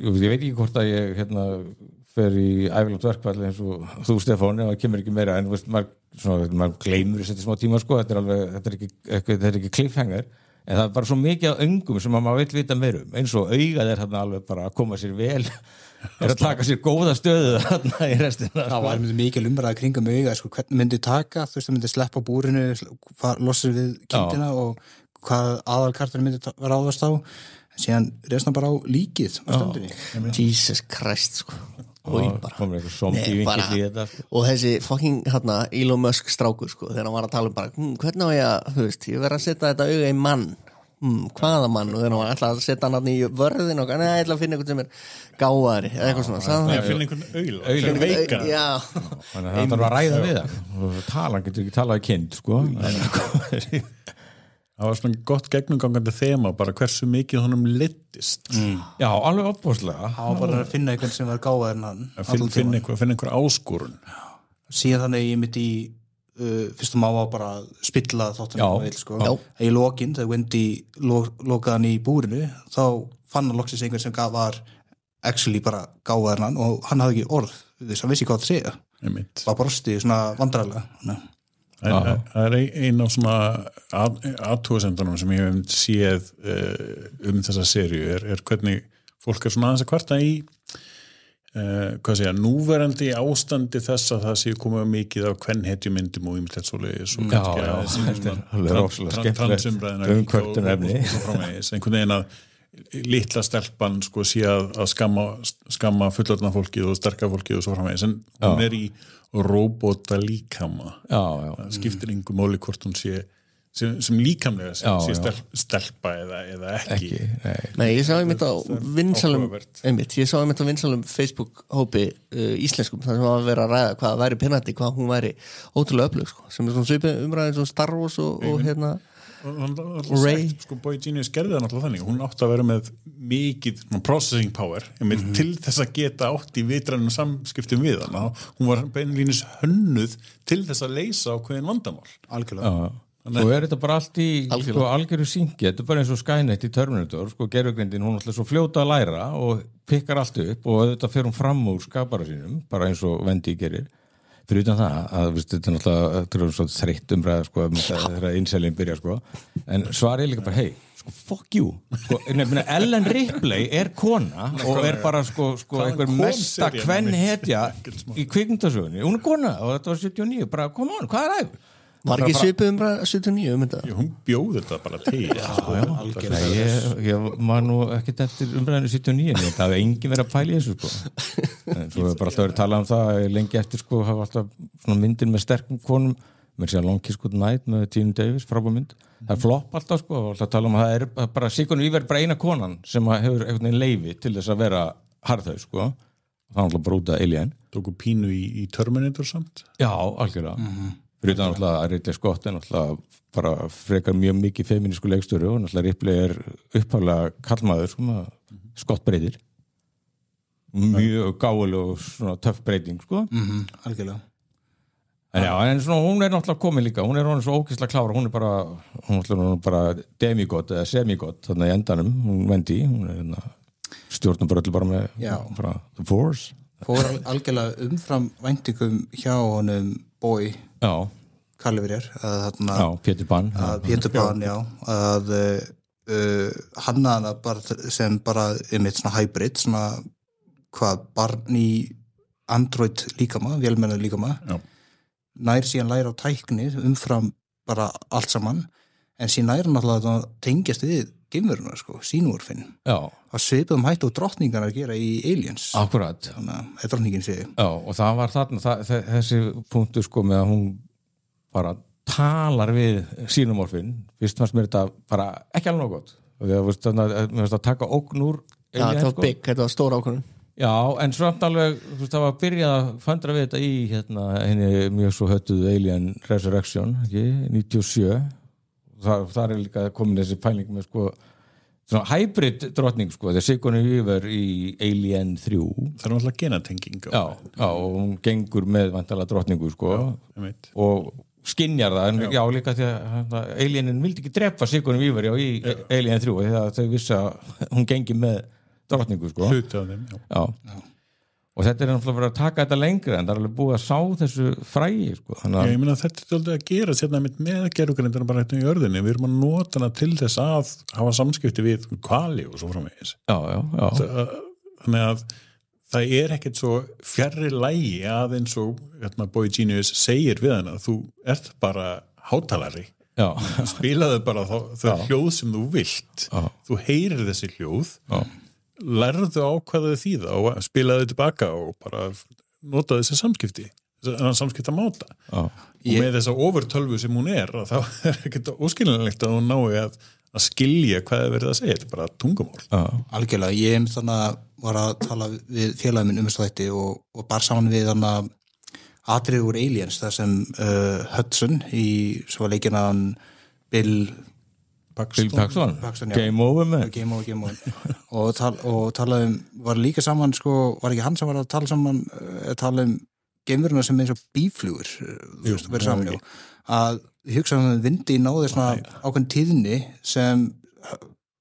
ég veit ekki hvort að ég fer í ævilegt verkfall eins og þú Stefán ef það kemur ekki meira en maður gleymur í smá tíma sko þetta er ekki cliffhanger en það er bara svo mikið af öngum sem maður vill vita meira eins og augað er alveg bara að koma sér vel er að taka sér góða stöðu þarna í restina það var mikið lumbraða kringum auga sko, hvernig myndi taka, þú veist það myndi sleppa búrinu lossir við kindina og hvað aðalkartur myndi ráðast á en síðan resna bara á líkið á stöndinni Jesus Christ sko og komur eitthvað zombie vinkill í þetta sko. og þessi fucking Elon Musk strákur sko, þegar hann var að tala bara hvernig á ég þú veist, ég verð að setja þetta auga í mann hvaða mann og þegar hann var alltaf að setja hann í vörðin og ég ætla að finna einhvern sem er gáðari eða eitthvað svona að finna einhvern veikan þannig að það þarf að ræða við hann getur ekki talað í kind sko það var svona gott gegnumgangandi þema bara hversu mikið honum leiddist já, alveg opbúrslega hann var bara að finna einhvern sem var gáðari en hann finna einhver áskorun síðan þannig ég mitt í fyrst má bara spilla þáttunum sko. Í lokin, þegar Wendy lokaði hann í búrinu þá fann hann loksins einhvern sem var actually bara gáðar hann og hann hafði ekki orð þess að vissi hvað að segja það brosti svona vandræðilega Það ein af svona athugasemdunum sem ég hef séð þessa seríu er hvernig fólk svona aðeins að kvarta í núverandi ástandi þess að það sé komið mikið af kvenhetjumyndum og ýmislegt svoleiðis og kannski transumræðina einhvern veginn að litla stelpan sko sé að skamma fullorðna fólkið og sterka fólkið og svo framvegis en hún í róbóta líkama það skiptir engu máli hvort hún sé sem líkamlega sé stelpa eða ekki. Nei, ég sá einmitt á vinsalum Facebook-hópi íslenskum þar sem var að vera að ræða hvað væri penandi, hvað hún væri ótrúlega öflug sko, sem svona svipið umræðin svona Star Wars og hérna og Ray sko, Boy Genius gerði það náttúrulega þannig hún átti að vera með mikið processing power til þess að geta átt í vitrænum samskiptum við hana hún var beinlínis hönnuð til þess að leysa ákveðin vandamál algjörlega Svo þetta bara allt í sko, algjöru syngi, þetta bara eins og Skynet í Terminator, sko, gerfugrindin hún alltaf svo fljóta að læra og pikkar allt upp og þetta fer hún fram úr skapara sínum, bara eins og Wendy gerir fyrir utan það, að þetta er náttúrulega þreytt umræða, sko, þegar inselin byrja, sko, en svar líka bara, hey, sko, fuck you, sko, Ellen Ripley kona og bara, sko, einhver mesta kvenhetja í kvikmyndasögunni, hún kona og þetta var 79, bara, come on, hvað æfur? Var ekki svipið umræða 79 þetta? Hún bjóði þetta bara til ég var nú ekkert eftir umræðinu 79 en það hefði engin verið að pæla í þessu sko. En svo hefur bara alltaf verið að tala um það lengi eftir sko, hafa alltaf svona myndir með sterkum konum með sér Long Kiss Goodnight með Tina Davis, frábær mynd það er flopp alltaf sko, og alltaf að tala um að það er bara Sigourney Weaver bara eina konan sem hefur einhvern veginn leyfi til þess að vera harðau sko, það er alltaf bara út af Alien Tóku pínu í Terminator samt? Já, algjörlega fyrir utan alltaf að Ridley Scott alltaf bara frekar mjög mikið feminísku leikstöru og alltaf Ripley upphaflega kallmaður sko, Scott breytir mjög gáðuleg og svona töff breyting sko algjörlega en svona hún náttúrulega komin líka hún hún svo ógeðslega klára, hún bara demigod eða semigod þarna í endanum, hún Wendy hún stjórnum bara með bara The Force fór algjörlega umfram væntingum hjá honum Boy Calverier Pétur Pan að hannaðana bara sem bara einmitt svona hybrid svona hvað barn í Android líkama, vélmennar líkama nær síðan læra á tækni umfram bara allt saman en síðan nær náttúrulega að tengjast við geimveruna sko, sínúrfinn að svipum hættu og drottningar að gera í Aliens Akkurat þannig að drottningin segi og það var þarna, þessi punktu sko með að hún bara talar við sínumorfinn fyrst fannst mér þetta bara ekki alveg gott og mér finnst að taka ógn úr þetta var big, þetta var stór ákvörðun Já, en samt alveg, það var byrjað að föndra við þetta í henni mjög svo höttuðu Alien Resurrection 97 þar líka komin þessi pæling með sko svona hybrid drottning sko, þegar Sigourney Weaver í Alien 3 það er alltaf genatenging og hún gengur með vantalega drottningu sko og skynjar það en líka því að Alienin vildi ekki drepa Sigourney Weaver í Alien 3 þegar þau vissi að hún gengi með drottningu sko hluti af þeim og þetta náttúrulega verið að taka þetta lengra en það er alveg búið að sá þessu frægi sko. Ég meina þetta er alltaf að gera sérna með gerfugrindina bara hérna í jörðinni við erum að nota hana til þess að hafa samskipti við hvali og svo framvegis þannig að það er ekkert svo fjarri lægi að eins og Boy Genius segir við hana þú ert bara hátalari spilaðu bara þau hljóð sem þú vilt þú heyrir þessi hljóð lærðu á hvað þau þýða og spilaðu tilbaka og bara notaðu þessi samskipti samskipta máta og með þessa overtölvu sem hún þá er ekkert óskiljanlegt að hún nái að skilja hvað það verið að segja, þetta er bara tungumál Algjörlega, ég þannig að var að tala við félagin minn þessu þætti og bara saman við þannig að atriði úr Aliens þar sem Hudson svo var leikinn að Bill Paxton Game Over man og talaði var líka saman sko, var ekki hann sem var að tala saman tala geimveruna sem eins og bíflugur þú veist, verið saman að ég hugsa að vindi náði svona ákveðin tíðni sem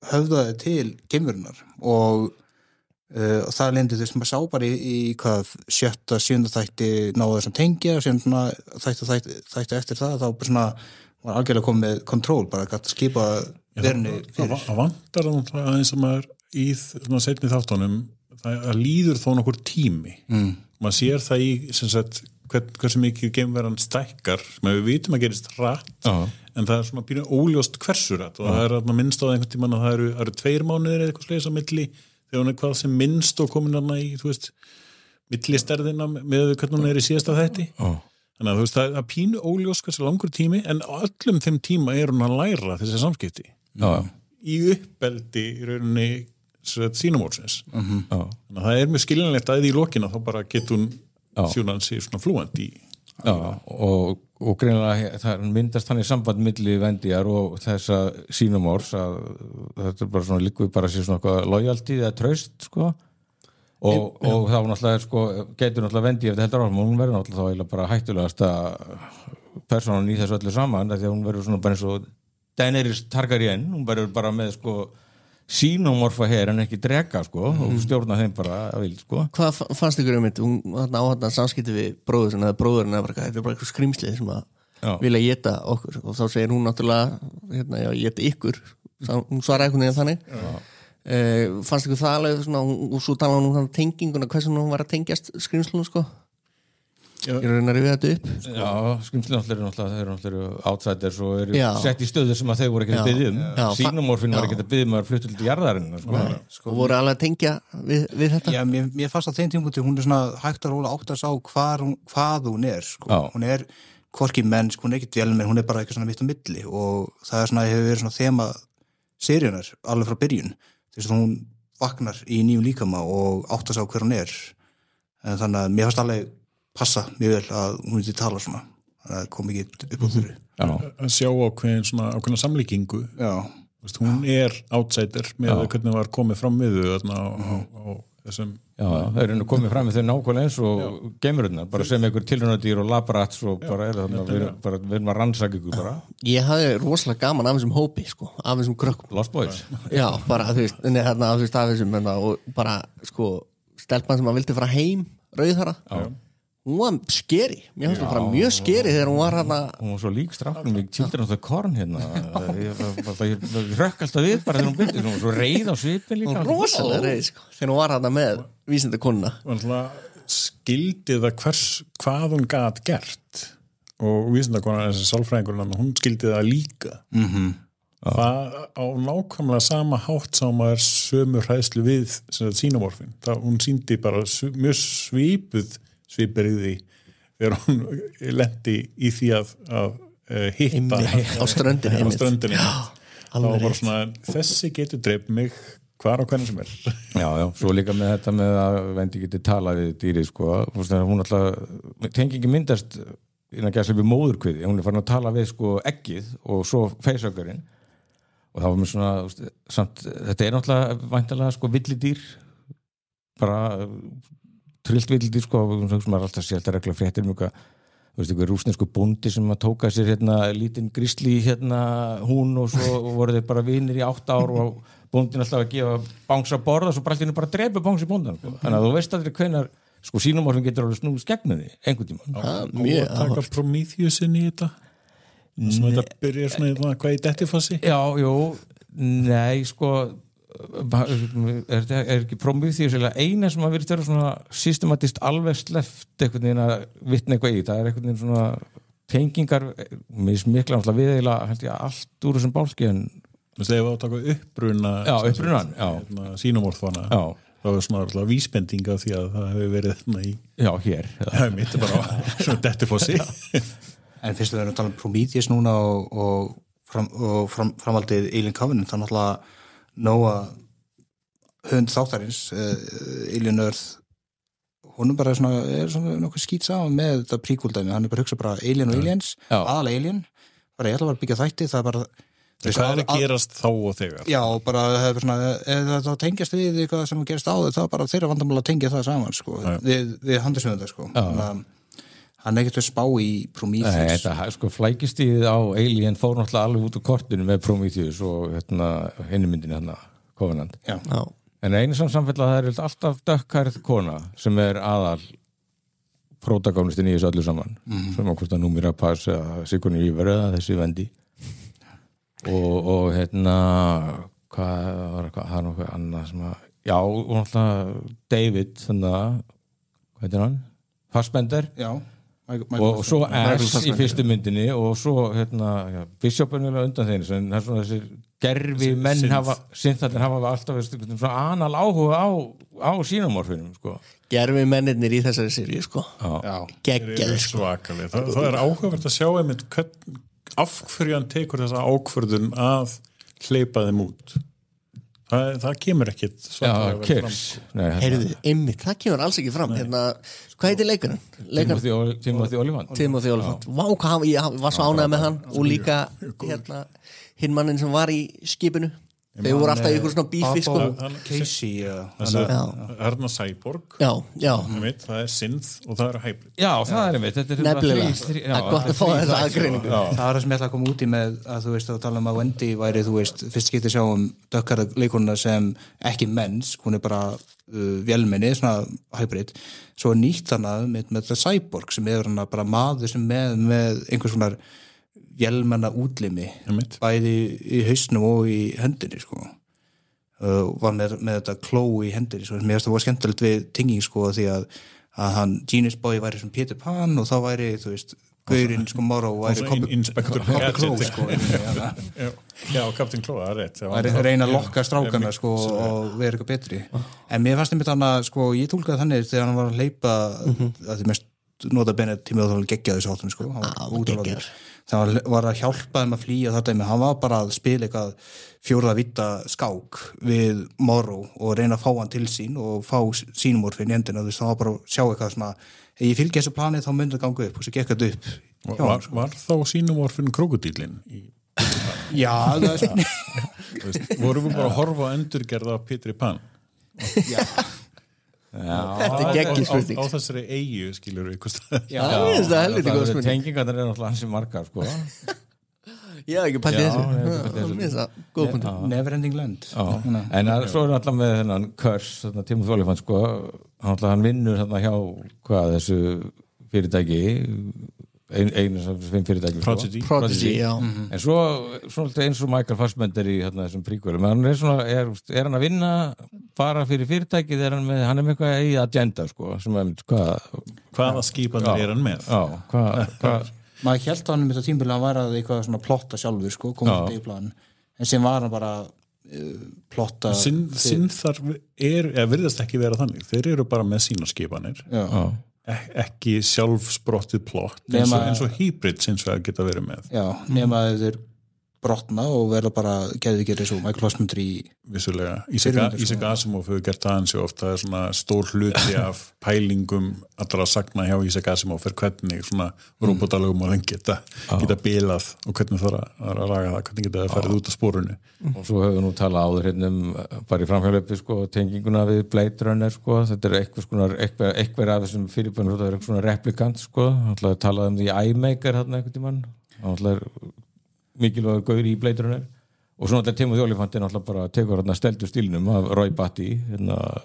höfðaði til geimverunar og það lendi þess að maður sá bara í hvað 7. 7. þætti náði þessum tengja og síðan svona þætti eftir það þá bara svona var algjörlega komið með kontról bara að skipa verunni fyrir. Það vantar það eins og maður í svona seinni þáttunum það líður þó nokkur tími maður sér það í sem sagt hversu mikið geimveran stækkar sem við vitum að gerist rætt en það svona býna óljóst hversu rætt og það að minnst á einhvern tímann að það eru 2 mánuðir eða eitthvað slegis á milli þegar hún hvað sem minnst og komin hana í þú veist, millisterðina með hvernig hún í síðasta þætti þannig að þú veist, það pínu óljós hversu langur tími en á öllum þeim tíma hún að læra þessi samskipti í uppbeldi í rauninni sínumórsins þannig að það mjög skiljanlegt að í lokina þá bara getur hún sjónan sig svona flúent í og greinilega það myndast þannig samband milli vendjar og þessa sínumórs að þetta bara svona líkuð bara sér svona eitthvað loyalty eða traust sko og þá náttúrulega sko getur náttúrulega vendi eftir heldur áfram og hún verður náttúrulega þá eiginlega bara hættulegasta persónan í þessu öllu saman því að hún verður svona bara eins og Daenerys Targaryen, hún verður bara með sko sínumorfa hér en ekki drega sko og stjórna þeim bara að vil sko. Hvað fannst ykkur hún á þetta samskipti við bróðurinn eða bróðurinn eða þetta er bara eitthvað skrimslið sem að vilja geta okkur og þá segir hún náttúrulega geta ykkur hún svaraði einhvern veginn þannig fannst ykkur það alveg svona og svo tala hún um tenginguna hversu hún var að tengjast skrimslunum sko ég reynar við þetta upp Já, skrimslinn náttúrulega outsiders og eru sett í stöður sem að þau voru ekki að biðja sínumorfin var ekki að biðja að fluttu til jarðarinn sko voru alveg að tengja við þetta Já, mér fannst að þeim tímpúti hún er svona hægt að róla átt að sá hvað hún er sko. Hún er hvorki mennsk, hún er ekki dvelmenn hún er bara eitthvað svona mitt á milli og það er svona, hefur verið svona þema seríunar alveg frá byrjun þess að hún vaknar í nýjum líkama og átt að sá hver hún er en þannig að mér fannst alveg passa mjög vel að hún myndi tala svona það kom ekki upp á þurru að sjá ákveðna samlíkingu hún er outsider með hvernig var komið fram við á þessum það er komið fram við þau nákvæmlega eins og geimururnar, bara sem einhver tilraunadýr og labrats og bara við erum að rannsaka ykkur bara Ég hafði rosalega gaman af þessum hópi sko, af þessum krökkum Lost Boys Já, bara þú veist, af þessum og bara sko, stelpan sem að vildi fara heim rauðhara hún var skeri, mér finnst það bara mjög skeri þegar hún var hún var svo lík stráknum í Children of the Corn hérna ég rökk alltaf við bara þegar hún byrði hún var svo reið á svipin líka rosalega reið sko, þegar hún var hérna með vísindakonuna skildi það hvað hún gat gert og vísindakonan þessi sálfræðingur hún skildi það líka það á nákvæmlega sama hátt sá maður sömu hræðslu við sínumorfin, hún síndi bara mjög svipur í því þegar hún lendi í því að hitta á ströndinni þá var bara svona þessi getur dreif mig hvar og hvernig sem er Já, svo líka með þetta með að vendi geti tala við dýri sko, hún alltaf tengingi myndast innan gæsa við móðurkviði, hún er farin að tala við sko eggið og svo feysökarinn og það var mér svona samt, þetta er náttúrulega væntanlega sko villidýr bara trillt villidýr sko, sem er alltaf sér regla fréttir mjög þú veist, einhver rússnesku bóndi sem að tóka sér lítinn grísli hún og svo voru þeir bara vinir í 8 ár og bóndin alltaf að gefa bángs að borða og svo bara drepa bángs í bóndan sko. Þannig að þú veist aldrei hvenær sko sínumorfin getur alveg snúið gegn því einhvern tímann og taka Prometheus-in í þetta sem þetta byrjar svona hvað í dettifassi nei sko er ekki Prometheus eina sem að verið vera svona systematist alveg sleppt einhvern veginn að vitna eitthvað í það er einhvern veginn svona tengingar mismikla við eiginlega allt úr þessum bálki en þegar við átaka upprunan sínumorfana það var svona vísbending af því að það hefur verið hér það mitt bara svona dettifossi En fyrst við erum að tala um Prometheus núna og framhaldið Alien Covenant, það náttúrulega nóga höfund þáttarins Alien Earth hún er bara svona nokkuð skýt saman með þetta príkúldæmi, hann er bara að hugsa bara Alien og Aliens, aðalega Alien bara ég ætla að byggja þætti, það er bara hvað er að gerast þá og þegar Já, bara það tengjast við eitthvað sem gerist áður, það er bara þeirra vandamál að tengja það saman sko, við handisöfunda sko hann er ekkert að spá í Prometheus. Nei, þetta sko flækistíðið á Alien fór náttúrulega alveg út úr kortinu með Prometheus og hinni myndinni Covenant. Já. En einu samfella það er alltaf dökkhærð kona sem er aðal protagonistin í þessu öllu saman sem hvort að Númi Rapace eða Sigourney Weaver eða þessi Wendy og hvað var nokkuð annað sem já, og náttúrulega David hvað heitir hann? Fassbender og svo Ash í fyrstu myndinni og svo Bishopin undan þeim en það er svona þessir gerfi menn synþarnir hafa alltaf svona anal áhuga á xenomorfinum sko. Gerfi mennirnir í þessari seríu sko. Geggjaði sko. Svakalega. Það er áhugavert að sjá einmitt af hverju hann tekur þessa ákvörðun að hleypa þeim út. Það kemur ekkit Kirs Heyrðu, einmitt, það kemur alls ekki fram hvað heitir leikarinn? Timothy Olyphant Vá, ég var svo ánægð með hann og líka hinn mannin sem var í skipinu þau voru alltaf í ykkur svona bífi sko. Casey Erna Cyborg já. Það er synth og það er hybrid já, það er einmitt nefnilega, það er gott að fá þessa aðgreiningu það er það sem ég ætla að koma út í með að þú veist að tala að Wendy væri fyrst getið sjá dökkara leikonuna sem ekki menns, hún er bara vélmenni, svona hybrid svo nýtt þannig með það Cyborg sem er bara maður sem með einhvers svona vélmenna útlimi bæði í hausnum og í hendinni sko. Var með þetta kló í hendinni svo mér finnst það var skemmtilegt við Tinging sko því að hann Genius Boy væri sem Peter Pan og þá væri þú veist gaurinn sko Morrow væri Inspector Gadget sko, já, Captain Claw, það er rétt væri reyna að lokka strákana sko og vera eitthvað betri en mér fannst einmitt hann að sko ég tólkaði þannig þegar hann var að hleypa að því mest nota benið tímið að geggjaði sáttunni sko hann var útráður það var að hjálpa þeim að flýja þetta með hann var bara að spila eitthvað fjórða vita skák við Morrow og reyna að fá hann til sín og fá xenomorfin í endina þá var bara að sjá eitthvað svona ef ég fylgja þessu planið þá myndi það ganga upp og svo gekk þetta upp var þá xenomorfin krokodílinn já það er vorum við bara að horfa á endurgerða Petri Pan já þetta er geggjum spurning á þessari eyju skilur við það er helviti góð spurning tengingarnir er náttúrulega hansi margar sko. ég hef ekki pælt þessu góð punkt Neverending Land en svo er alltaf með þennan Curse Timothy Olyphant sko. hann vinnur hjá þessu fyrirtæki einu sem fyrirtæki Prodigy já en svo eins og Michael Fassbender í þessum príkvölum hann er hann að vinna bara fyrir fyrirtækið hann er með eitthvað í agenda sko, hvaða skipanir er hann með maður held á hann með þetta tímbil að hann var að eitthvað svona plotta sjálfur sko, komið í plan en sem var hann bara plotta Synþar virðast ekki vera þannig þeir eru bara með sína skipanir ekki sjálfsprottið plott eins og hybrid sinns vegar geta verið með nema að þeir brotna og verða bara geðvikir eins og Michael Fassbender í vissulega, Isaac Asimov hefur gert það hans og ofta er svona stór hluti af pælingum allra sagna hjá Isaac Asimov fyrir hvernig svona robotalögum og þeim geta bilað og hvernig það er að raga það, hvernig geta það farið út af spórunni og svo hefur nú talað áður bara í framhjálpi sko, tenginguna við Blade Runner sko, þetta er eitthvað af þessum fyrirbænum, þetta er eitthvað svona replikant sko, talað um því iMaker einhvern tímann, mikilvægur gaur í Blade Runner og svo náttúrulega Timothy Olyphant náttúrulega bara tekur steldu stílnum af Roy Batty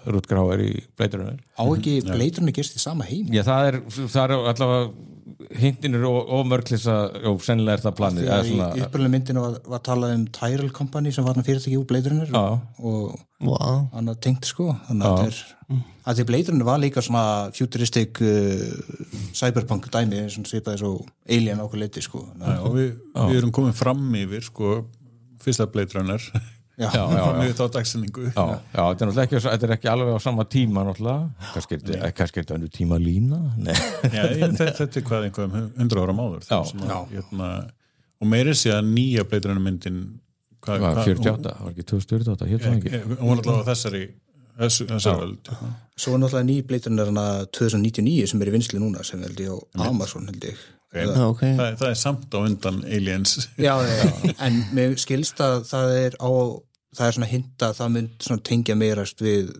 Rutger Hauer í Blade Runner á ekki Blade Runner gerst í sama heim já það er allavega hintinir og mörglis að sennilega er það planið í upprunalega myndinu var talað um Tyrell Company sem var hann fyrirtæki úr Blade Runner og hann tengt sko þannig að því Blade Runner var líka svona futuristic cyberpunk dæmi sem svipaði svo Alien á okkur leiti sko og við erum komið fram yfir sko fyrsta Blade Runner fram yfir þá dagsinningu þetta er ekki alveg á sama tíma náttúrulega kannski er þetta andur tíma lína þetta er hvað einhverjum 100 ára áður og meiri sé að nýja Blade Runner myndin 48, var ekki 2048 hún var alltaf á þessari öld svo var náttúrulega ný Blade Runner 2099 sem er í vinslu núna sem held ég á Amazon held ég það er samt á undan Aliens en mér skilst að það er svona hinta að það mynd svona tengja meirast við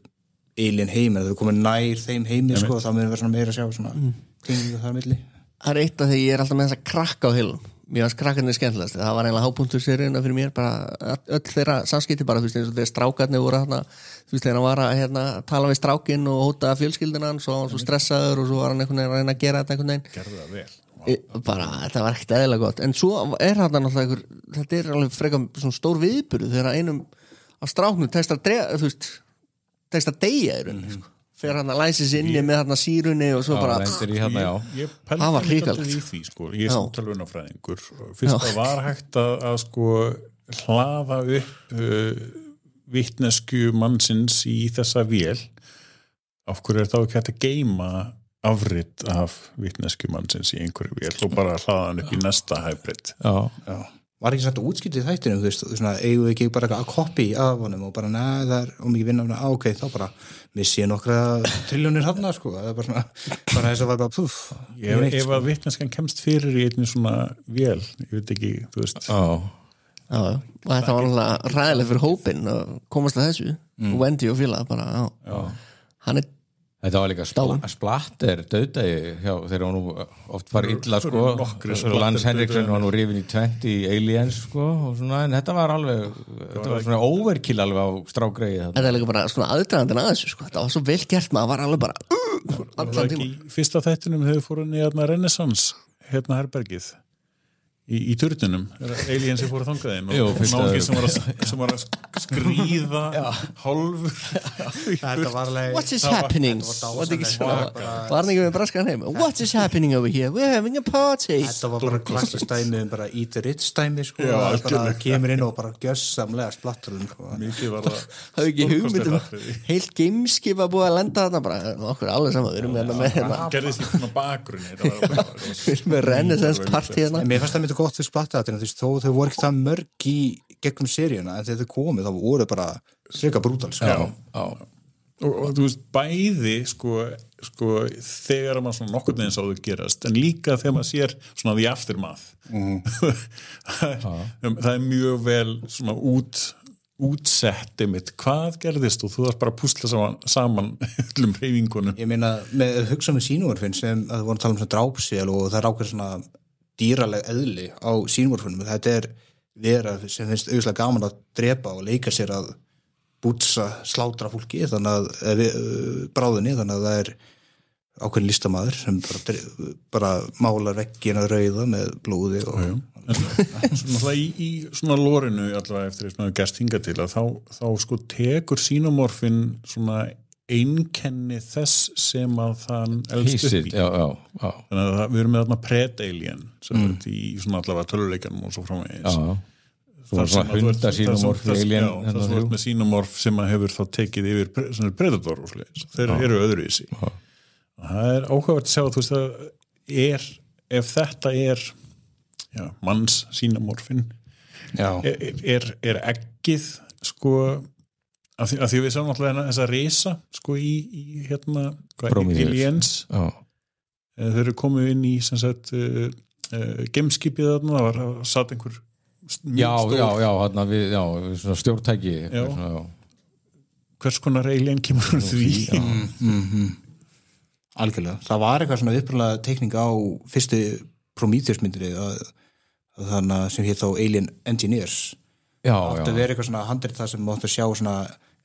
Alien heim, að þau komið nær þeim heimi sko, það mynd vera svona meira að sjá svona tengingu þar milli það eitt af því ég alltaf með þess að krakka á hilum mér varst krakkarnir skemmtilegast það var eiginlega hápunktur seríuna fyrir mér bara öll þeirra samskipti bara þú veist eins og þegar strákarnir voru þarna þú veist þegar hann var að tala við strákinn og hóta fjölskyldina hans og hann svo stressaður og svo var hann einhvern veginn að reyna að gera þetta einhvern veginn gerðu það vel bara þetta var ekkert eðlilega gott en svo hann náttúrulega þetta alveg frekar svona stór viðburð þegar einum af stráknum tekst að deyja í rauninni sko fyrir hann að læsi sér inni með hann sírunni og svo bara ég pældi í því sko ég er samtalvunafræðingur fyrst að var hægt að sko hlaða upp vitnesku mannsins í þessa vél af hverju þá ekki hægt að geyma afrit af vitnesku mannsins í einhverju vél og bara hlaða hann upp í næsta hybrid Var ekki sætt að útskýta í þættinu, þú veist, svona, eigum við ekki bara að koppi af honum og bara, það er ómikið vinna ok, þá bara, missi ég nokkra triljónir þarna, sko, það er bara þess að var bara, ef að vitneskan kemst fyrir í einnig svona vél, ég veit ekki, þú veist og þetta var alveg ræðileg fyrir hópinn að komast að þessu og Wendy og félag bara, hann Þetta var líka splatter döðdagi þegar hann oft var illa sko Lance Henriksen var nú rifin í 20 Aliens sko og svona en þetta var svona overkill alveg á strákgreiði Þetta er líka bara svona aðdragandinn að þessu sko þetta var svo vel gert maður var alveg bara allan tíma Fyrsta þættinum hefur fóruð í Renaissance herbergið í turninum Aliens sem fóru þangað inn og náki sem var að skrýða hálfur Þetta var alveg What is happening? Var það ekki með braskan heim? What is happening over here? We're having a party Þetta var bara klassist dæmi bara eat the rich dæmi sko bara kemur inn og bara gjörsamlega splatturinn Mikið var það Það ekki hugmyndum heilt gameskip að búið að lenda þarna bara okkur alveg saman við erum með gerðist í svona bakgrunni við erum með Renaissance party Mér fannst það gott fyrir splattaðatina, þó þau voru ekki það mörg í gegnum seríuna en þegar þau komið þá voru bara svika brútal sko. og þú veist bæði sko þegar maður svona nokkur neginn sá þau gerast en líka þegar maður sér svona the aftermath það er mjög vel svona útsetti mitt hvað gerðist og þú þarf bara að púsla saman öllum hreyfingunum Ég meina með hugsa með sínumorfin sem að þau voru að tala svona drápsel og það er ákveð svona dýraleg eðli á sínumorfinum þetta er vera sem finnst auðvitað gaman að drepa og leika sér að bútsa, slátra fólki þannig að bráðinni þannig að það er ákveðin listamaður sem bara málar veggina rauða með blóði og svona í svona lórinu allavega eftir þess að gerst hinga til að þá sko tekur sínumorfin svona einkenni þess sem að þann elst upp í þannig að við erum með þarna pred-alien sem er í svona allavega töluleikanum og svo framvegis svona hundasínumorf alien það er með sínumorf sem að hefur þá tekið yfir svona predator og sliðis þeir eru öðruvísi það er áhugavert að sjá að þú veist að ef þetta er manns sínumorfin er eggið sko af því við sáum náttúrulega þessa risa sko í hérna Aliens þeir eru komið inn í sem sagt gameskipið þarna það var satt einhver þarna við svona stjórntæki hvers konar alien kemur því algjörlega, það var eitthvað svona uppræðlega teikning á fyrstu Prometheus myndri þannig sem hétt þá Alien Engineers það átti að vera eitthvað svona handrit það sem átti að sjá svona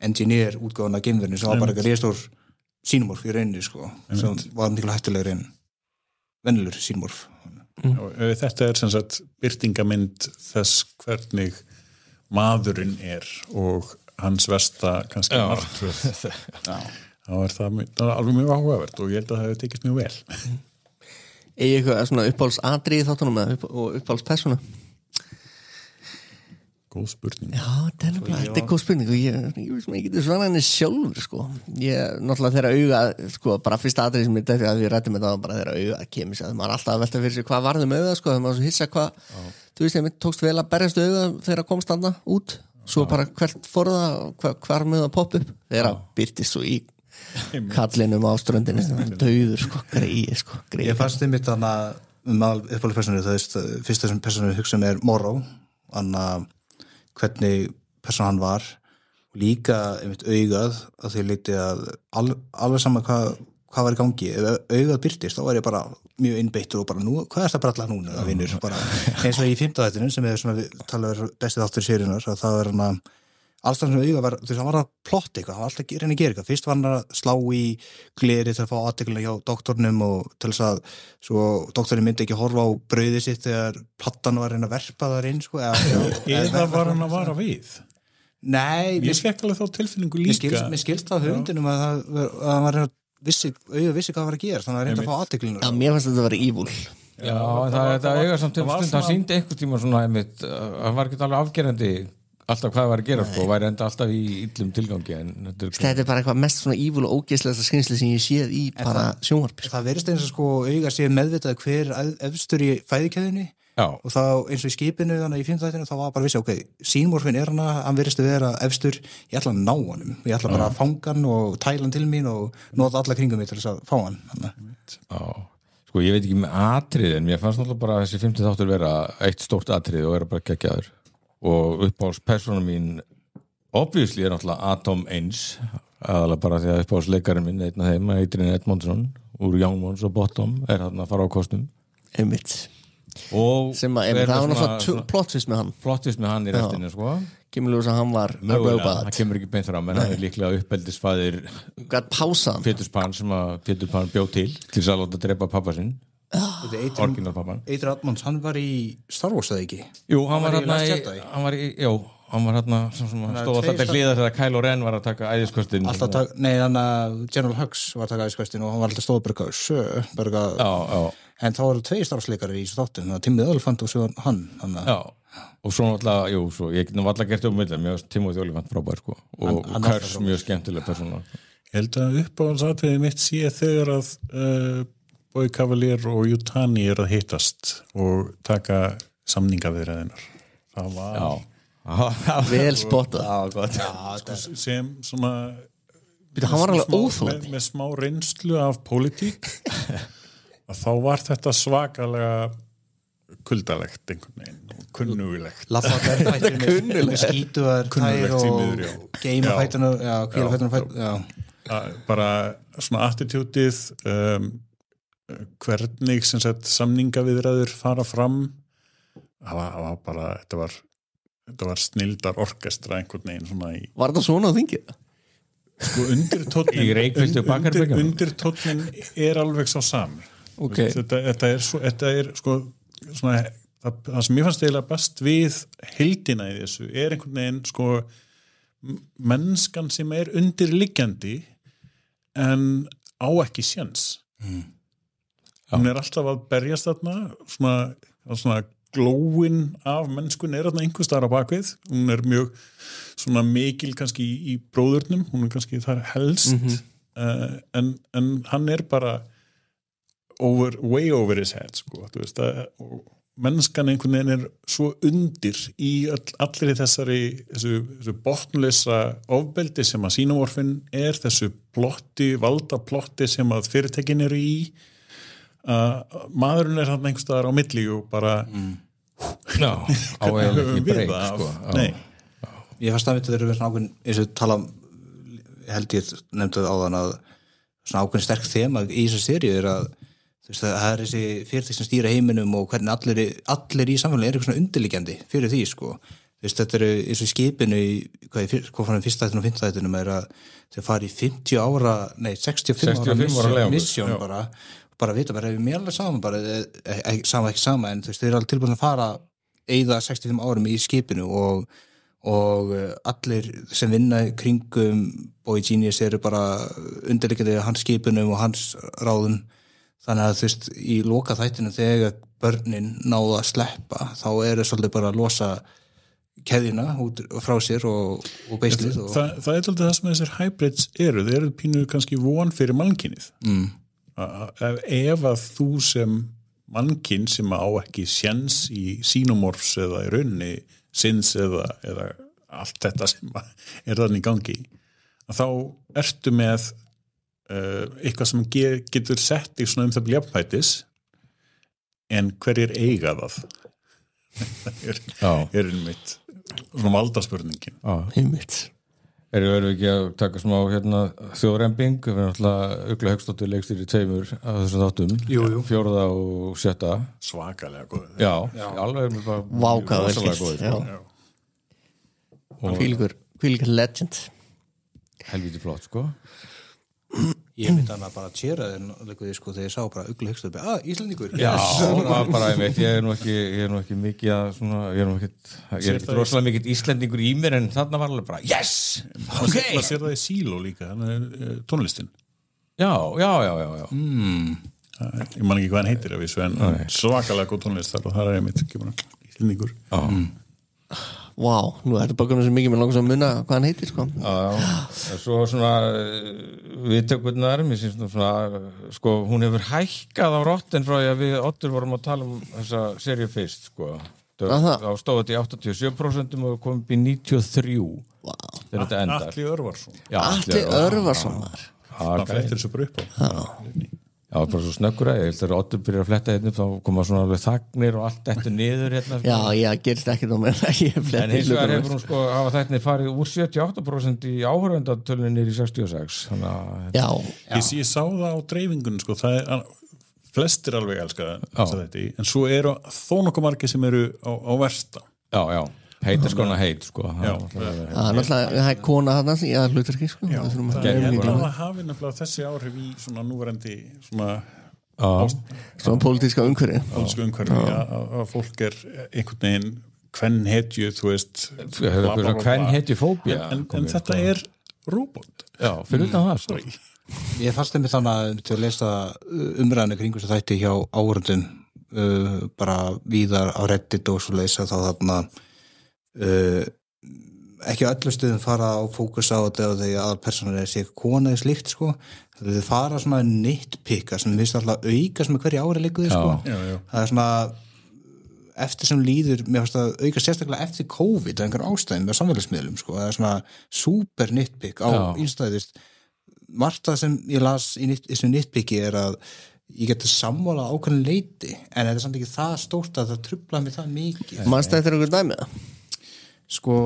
engineer útgáðan af geimverðinu sem var bara eitthvað risastór sínumorf í rauninni sko sem var miklu hættulegur en venjulegur sínumorf Þetta er sem sagt birtingamynd þess hvernig maðurinn er og hans versta kannski martröð þá er það alveg mjög áhugavert og ég held að það hefur tekist mjög vel Eigi eitthvað svona uppáhaldsatriði þáttunum og uppáhaldspersona Góð spurning þetta er góð spurning og ég getur svona henni sjálfur sko ég náttúrulega þeirra auga sko bara fyrsta atriði sem ég að við rættum þetta bara þeirra auga kemur sér maður alltaf að velta fyrir sig hvað varðum auga sko þegar maður svo hissa hvað þú veist ég tókst vel að berjast auga þegar komst þarna út svo bara hvert fór það hvar með það popp upp þeirra byrtist svo í kallinum á ströndinni döður sko greið Ég fannst einmitt þannig uppáhaldspersonu það veist fyrsta sem personu hugsa er Morrow hvernig persóna hann var og líka einmitt augað að því leiti að alveg saman hvað hvað var í gangi, ef augað byrtist þá var ég bara mjög innbeittur og bara nú, hvað er það bralla núna, það vinnur bara eins og í 5. þættinum sem er svona talaður bestið þáttur seríunar, að það er hann allstað sem augað var, þú veist, hann var að plotta eitthvað, hann var alltaf að reyna að gera eitthvað, fyrst var hann að slá í gleri til að fá athygli hjá doktornum og til þess að svo doktorinn myndi ekki horfa á brauðið sitt þegar plattan var að reyna að verpa þar inn sko, eða var hann að vara við? Nei, ég fekk alveg þá tilfinningu líka mér skilst það höfundinum að hann var að vissi hvað var að gera, þannig að reynda að fá athyglinur. Já, mér fannst þetta að vera evil. Já, þetta eiga samt stund, það síndi einhvern tíma svona einmitt, það var ekki alveg afgerandi alltaf hvað það var að gera sko, og væri enda alltaf í illum tilgangi en þetta er bara eitthvað mest svona evil og ógeðslegasta skynnsli sem ég séð í bara sjónvarpi. Það verðist eins og sko auga sé meðvitað hver efstur í fæðikeðjunni og þá eins og í skipinu þannig í 5. þættinu þá var bara vissi, ok, sínmorfin er hann verðist að vera efstur, ég ætla að ná honum, ég ætla bara að fanga hann og tæla hann til mín og nota alla kringum mig til þess að fá hann. Já, sko ég veit ekki með atrið en mér fannst náttúrulega bara þessi 5. þáttur vera eitt stórt atrið og vera bara geggjaður og uppáhaldspersóna mín obviously er náttúrulega Atom 1 aðalega bara því að uppáhaldsleikarinn minn einn af þeim, Adrian Edmondson úr Young Ones og Bottom er hann að fara á kostum einmitt og sem að það var náttúrulega plottvist með hann í restinu sko kemur ljós að hann var mögulega, það kemur ekki beint fram en hann er líklega uppeldisfæðir Péturs Pan sem að Pétur Pan bjó til þess að láta drepa pappa sinn orginalpappan Adrian Edmonds, hann var í Star Wars eða ekki? Jú, hann var hérna stóð alltaf til hliðar þegar Kylo Ren var að taka æðiskostin nei, þannig að General Hux var að taka æðiskostin og hann var alltaf stóðberga en þá eru 2 Star Wars leikari í þessu þáttum Timothy Olyphant og svo hann já, og svo náttúrulega ég var alltaf gert mér varst Timothy Olyphant frábær sko og Kurs mjög skemmtileg persóna Ég held að uppáhaldsatriðið mitt sé þegar að Boy Cavalier og Yutani er að hittast og taka samningaviðræðinar það var vel spottað sem svona hann var alveg óþolandi með smá reynslu af pólitík að þá var þetta svakalega kuldalegt einhvern veginn og kunnugilegt kunnugilegt skítuðar tær og geima fætuna kvíla fætuna bara svona attitútið hvernig sem sagt samningaviðræður fara fram það var bara þetta var snildar orkestra einhvern veginn svona í Var þetta svona á þingið? Sko undirtónnin er alveg sá sami þetta er sko svona það sem ég fannst eiginlega best við heildina í þessu er einhvern veginn sko mennskan sem er undirliggjandi en á ekki séns hún er alltaf að berjast þarna svona glóin af mennskun er þarna einhvers staðar á bakvið hún er mjög svona mikil kannski í bróðurnum hún er kannski þar helst en hann er bara way over his head sko, þú veist og mennskan einhvern veginn er svo undir í allir þessu botnleysa ofbeldi sem að xenomorfin er þessu valda plotti sem að fyrirtækin eru í maðurinn er hann einhvers staðar á milli og bara á eiginlega ekki breyk sko. Ég fannst að þetta eru verið ákveðin eins og tala held ég nefndu áðan að svona ákveðin sterk þema í þessu seríu er að það er þessi fyrirtæki sem stýra heiminum og hvernig allir í samfélaginu er eitthvað svona undirliggjandi fyrir því sko þetta eru eins og í skipinu hvað fann fyrsta þættinu og 5. þættinum er að þau fari í 65 ára mission bara vita, bara hefur mér alveg saman ekki sama en þú veist, þeir eru alveg tilbúin að fara eyða 65 árum í skipinu og allir sem vinna kringum Boy Genius eru bara undirliggjandi hans skipunum og hans ráðum þannig að þú veist, í loka þættinu þegar börnin náðu að sleppa þá eru svolítið bara að losa keðjuna út frá sér og beislið það er alltaf það sem þessir hybrids eru þeir eru pínu kannski von fyrir mannkynið ef að þú sem mannkyn sem á ekki séns í xenomorphs eða í rauninni sinns eða allt þetta sem er þannig í gangi að þá ertu með eitthvað sem getur sett í svona það jafnvætis en hverjir eiga það er einmitt svona valdaspurningin einmitt Erum við ekki að taka smá þjóðrembing, við erum alltaf Ugla Hauksdóttir leikstýri 2 af þessum þáttum, Jú. 4. og 7. Svakalega góð. Já, alveg bara Vá, hvað vel rosalega gert. góð, sko. Hvílíkur legend. Helviti flott, sko. Ég myndi hann að bara tjera þeir sko þegar ég sá bara Ugla Hauksdóttir Íslendingur Já, maður bara, ég er nú ekki mikið að svona, ég er ekki rosalega mikið Íslendingur í mér en þarna var alveg bara, yes! Ok! Það sér það í Síló líka, tónlistin. Já. Ég man ekki hvað hann heitir af þessu en svakalega góð tónlist þar og það einmitt Íslendingur. Vá, nú er þetta bara konar sem mikið með langar að muna hvað hann heitir, sko. Já, svo svona viðtökurnar, mér syns svona, sko, hún hefur hækkað á Rotten frá því að við Oddur vorum að tala þessa seríu fyrst, sko. Þá stóð þetta í 87% og kom upp í 93. Vá. Þegar þetta endar. Atli Örvarsson. Já, Atli Örvarsson. Það flettir þessu bara upp á. Já, bara svo snöggur að ég held að Oddur byrjar að fletta þá koma svona alveg þagnir og allt þetta niður Já, gerist ekki þá með en hins vegar hefur hún sko hafa þetta farið úr 78% í áhörvendatölunni niður í 66 Já. Ég sá það á dreifingunum sko, það flestir alveg elska þetta en svo eru þó nokkuð margir sem eru á versta. Já heitir skona heit sko það er kona þarna í að hlutverki sko það hafi nefnilega þessi áhrif í svona núverandi svona pólitíska umhverfi að fólk einhvern veginn hvernhetju þú veist hvernhetjufóbía en þetta er robot fyrir utan það sko Ég fannst þeim þannig til að lesa umræðinu kringu sem þætti hjá áhorfendum bara víðar á Reddit og svo leysa þá þarna ekki öllu stuðum fara á fókus á þetta og þegar aðalpersonar sé kona eða slíkt sko þau fara svona nitpicka sem finnst alltaf aukast með hverju ári líkuði sko það er svona eftir sem líður, mér finnst að auka sérstaklega eftir COVID eða einhver ástæðin með samfélagsmiðlum sko, það er svona super nitpick á ístæðist margt það sem ég las í þessu nitpicki er að ég geti sammála ákveðin leiti en þetta er samt ekki það stórt að það truflaði mig það mikið Manstu eftir einhver dæmi það? Sko,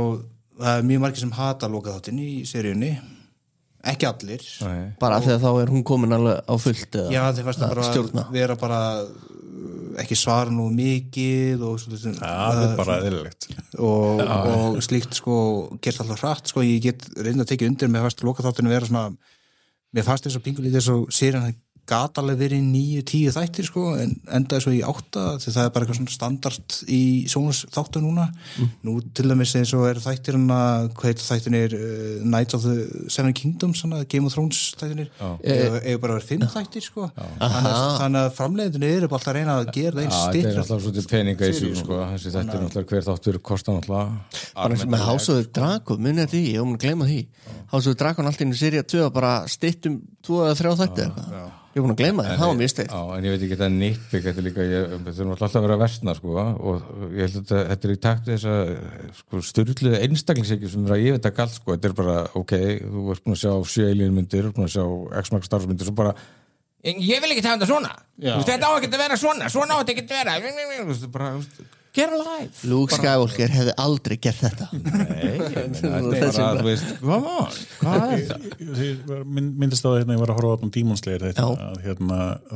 það er mjög margir sem hata lokaþáttinn í seríunni ekki allir bara þegar þá er hún komin alveg á fullt Já, þeir fannst það bara vera bara ekki svara nú mikið og það er bara eðlilegt og slíkt sko gerst alltaf hratt sko, ég get reynda að tekið undir með fannst lokaþáttinn vera svona mér fannst þess að pingulítið þess að serían gat alveg verið 9-10 þættir sko en endaði svo í 8 því það er bara eitthvað svona standard í sjónvarpsþáttum núna nú til dæmis eins og þættir hvað heitir þættinir Knights of the Seven Kingdoms Game of Thrones þættinir eða bara verið 5 þættir sko þannig að framleiðinu eru bara alltaf að reyna að gera það einn styttra þetta er alltaf svolítið peninga í sig sko þessi þættir náttúrulega hver þáttur kostar náttúrulega bara með House of the Dragon munið því, ég mun að gleyma því House of the Dragon allt í einu sería 2 bara styttum 2 eða 3 þætti ég er búin að gleyma það, það var mjög steikt en ég veit ekki þetta nýttbygg þetta er líka, þetta er alltaf að vera versna sko, og ég held að þetta er í takt við þessa sko, styrluðu einstaklingshyggju sem er að ég veit að galt sko, þetta er bara ok, þú ert búin að sjá 7 Alien myndir, búin að sjá X-Mark Star Wars myndir, svo bara ég vil ekki tafa þetta svona þetta á ekki að vera svona á þetta ekki að vera bara get alive Luke Skywalker hefði aldrei gert þetta þetta er bara, þú veist, come on hvað er þetta? Myndist að ég var að horfa á Demon Slayer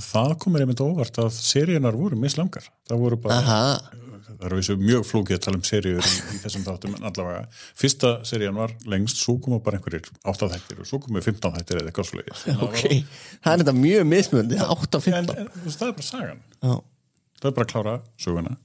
það komur einmitt óvart að seríunar voru mislangar það voru bara það eru þessu mjög flókið að tala seríur í þessum þáttum en allavega fyrsta serían var lengst, svo komu bara einhverjir 8 þættir og svo komu 15 þættir eða eitthvað svoleiðis það er þetta mjög mismunandi 8-15 það er bara sagan það er bara að klára söguna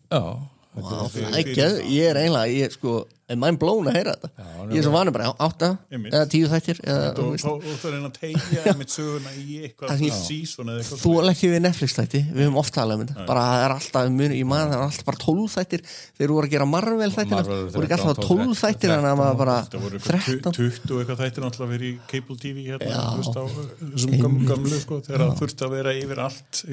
ég er eiginlega sko, mind blown að heyra þetta ég er svo vanur bara 8 eða 10 þættir og það er að tegja með söguna í eitthvað season eða eitthvað þú er ekki við Netflix þætti, við höfum oft talað um þetta bara það er alltaf muni í maður, það er alltaf bara 12 þættir þeir voru að gera Marvel þættina voru ekki alltaf 12 þættir en það var bara 13 20 eitthvað þættir náttúrulega verið í Cable TV á þessum gamlu sko, þegar það þurfti að vera yfir allt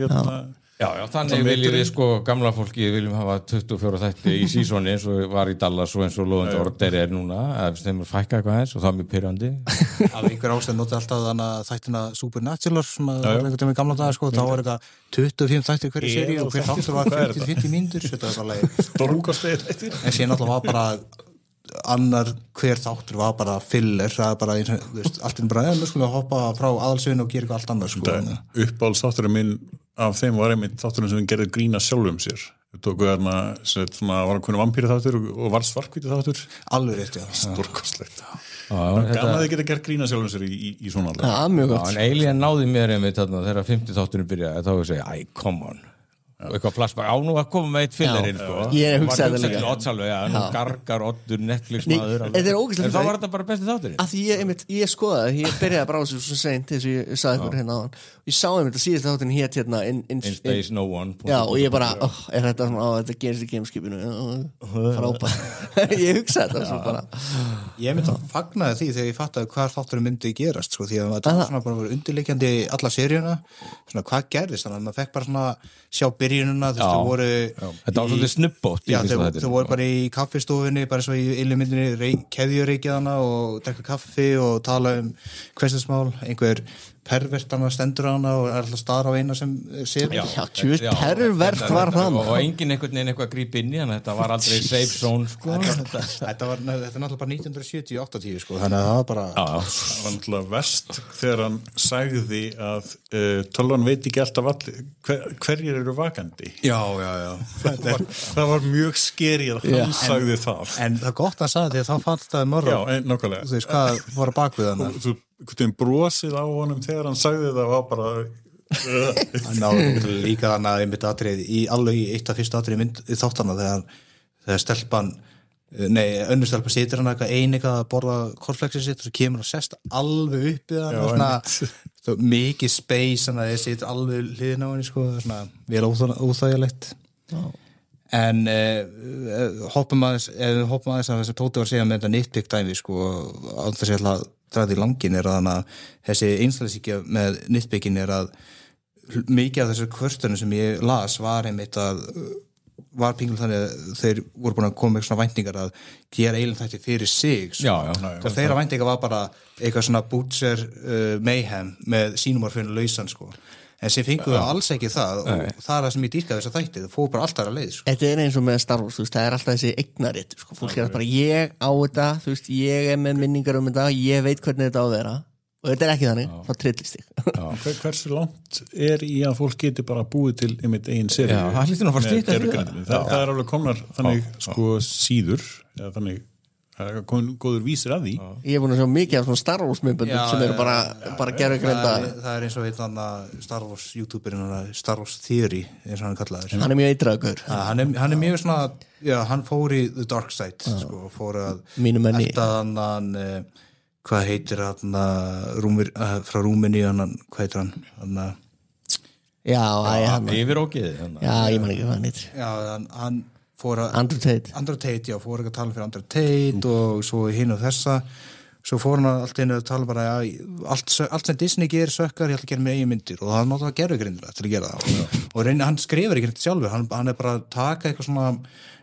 Já, þannig viljum við sko gamla fólki viljum hafa 24 þætti í sísoni eins og var í Dallas og eins og Law & Order er núna, ef þeim er fækka eitthvað eins og það er mjög pirrandi Af einhver ástæð notið alltaf þannig að þættina Supernatural sem að var einhvern veginn í gamla daga sko, þá var eitthvað 25 þættir hverju seríu og hver þáttur var 40-50 mínútur þetta var alveg stórkostlegir þættir en síðan alltaf var bara annar hver þáttur var bara filler, það bara eins og, þú veist, allt bara, við skulum hoppa frá aðalsviðinu og gera eitthvað allt annað, sko. Uppáhaldsþátturinn minn af þeim var einmitt þátturinn sem gerði grína sjálfum sér. Við tókum þarna, svona, var einhvern vampíru þáttur og var svartkvíti þáttur. Alveg rétt, já. Stórkostlegt. Gaman að þið geta gert grína sjálfum sér í svona alveg. Já, mjög gott. En Alien náði mér einmitt þarna þegar 50 þátturinn byrjaði, þá ég segja, come on. Og eitthvað flashback á nú að koma með eitt fillerinn sko. Ég hugsaði það líka Oddsalveg, nú gargar Oddur Netflix maður þetta er ógeðslegt en þá var þetta bara besti þátturinn að því ég skoðaði, ég byrjaði að bráða svo seint eins og ég sagði ykkur hérna áðan og ég sá einmitt að síðast þátturinn hét hérna In Space No One já og ég bara, er þetta svona þetta gerist í gameskipinu frábært ég hugsaði þetta svo bara ég myndi að fagnaði því þegar ég fattaði hvað þátturinn myndi gerast sko, því að þetta var svona bara undirleikjandi alla seríuna, svona hvað gerðist þannig að maður fekk bara svona sjá byrjununa þú veist, þetta var svolítið snubbótt þau voru bara í kaffistofunni bara svo í illumyndinni keðjureikjaðana og drekka kaffi og tala hversdagsmál, einhver pervertana stendur hana og er alltaf stara á eina sem sér pervert var það og enginn einhvern veginn eitthvað gríp inn í hann þetta var aldrei safe zone sko. þetta er náttúrulega bara 1970-80 sko, þannig að það var bara það var náttúrulega verst þegar hann sagði að tölvan veit ekki alltaf hverjir eru vakandi það var mjög skeri að hann sagði það en það er gott að sagði því að þá fannst það mörg þú veist hvað var að bakvið hann þú brosið á honum þegar hann sagði það var bara hann náðu líka þannig að einmitt atrið alveg í eitt af fyrstu atrið þáttana þegar stelpan önnur stelpa situr hann eitthvað að borða korflexið sitt og svo kemur hann og sest alveg upp í það mikið space þannig að það situr alveg hliðin á henni sko, svona vel óþægilegt en hoppum aðeins að þess að Tóti var að segja með þetta nitpick dæmi sko, á þess að draði langin er að þannig að þessi einstaklingshyggja með nitpickin er að mikið af þessar kvörtunum sem ég las var einmitt að var pingul þannig að þeir voru búin að koma með svona væntingar að gera Alien þætti fyrir sig sko. og þeirra væntingar var bara eitthvað svona Butcher Mayhem með sínumorfinu lausan sko en sem fenguðu alls ekki það og það er það sem ég dýrkaði þess að þætti það fór bara alltaf að leið sko. Þetta er eins og með Star Wars, þú veist, það er alltaf þessi eignaritt sko. Fólk er bara, ég á þetta þú veist, ég er með minningar þetta ég veit hvernig þetta á að vera og þetta er ekki þannig, þá trillist þig Hversu langt er í að fólk geti bara búið til einmitt eigin seri það er alveg komnar þannig sko síður eða þannig góður vísir að því ég er búin að sjá mikið af svona Star Wars myndböndum sem eru bara gerðugreinda það er eins og einn Star Wars youtuberinn Star Wars Theory eins og hann kallaður hann er mjög eitraður hann er mjög svona hann fór í the dark side sko, fór að elda hann hvað heitir hann frá Rúmeni hvað heitir hann yfir ógeði ég man ekki hvað hann heitir hann Andrew Tate, fór ekki að tala fyrir Andrew Tate og svo hinn og þessa svo fór hann allt inn að tala bara allt sem Disney gerir sökkar, ég ætla að gera með eigin myndir og það náttúrulega gerðugrindina til að gera það og hann skrifar ekki sjálfur, hann er bara að taka eitthvað svona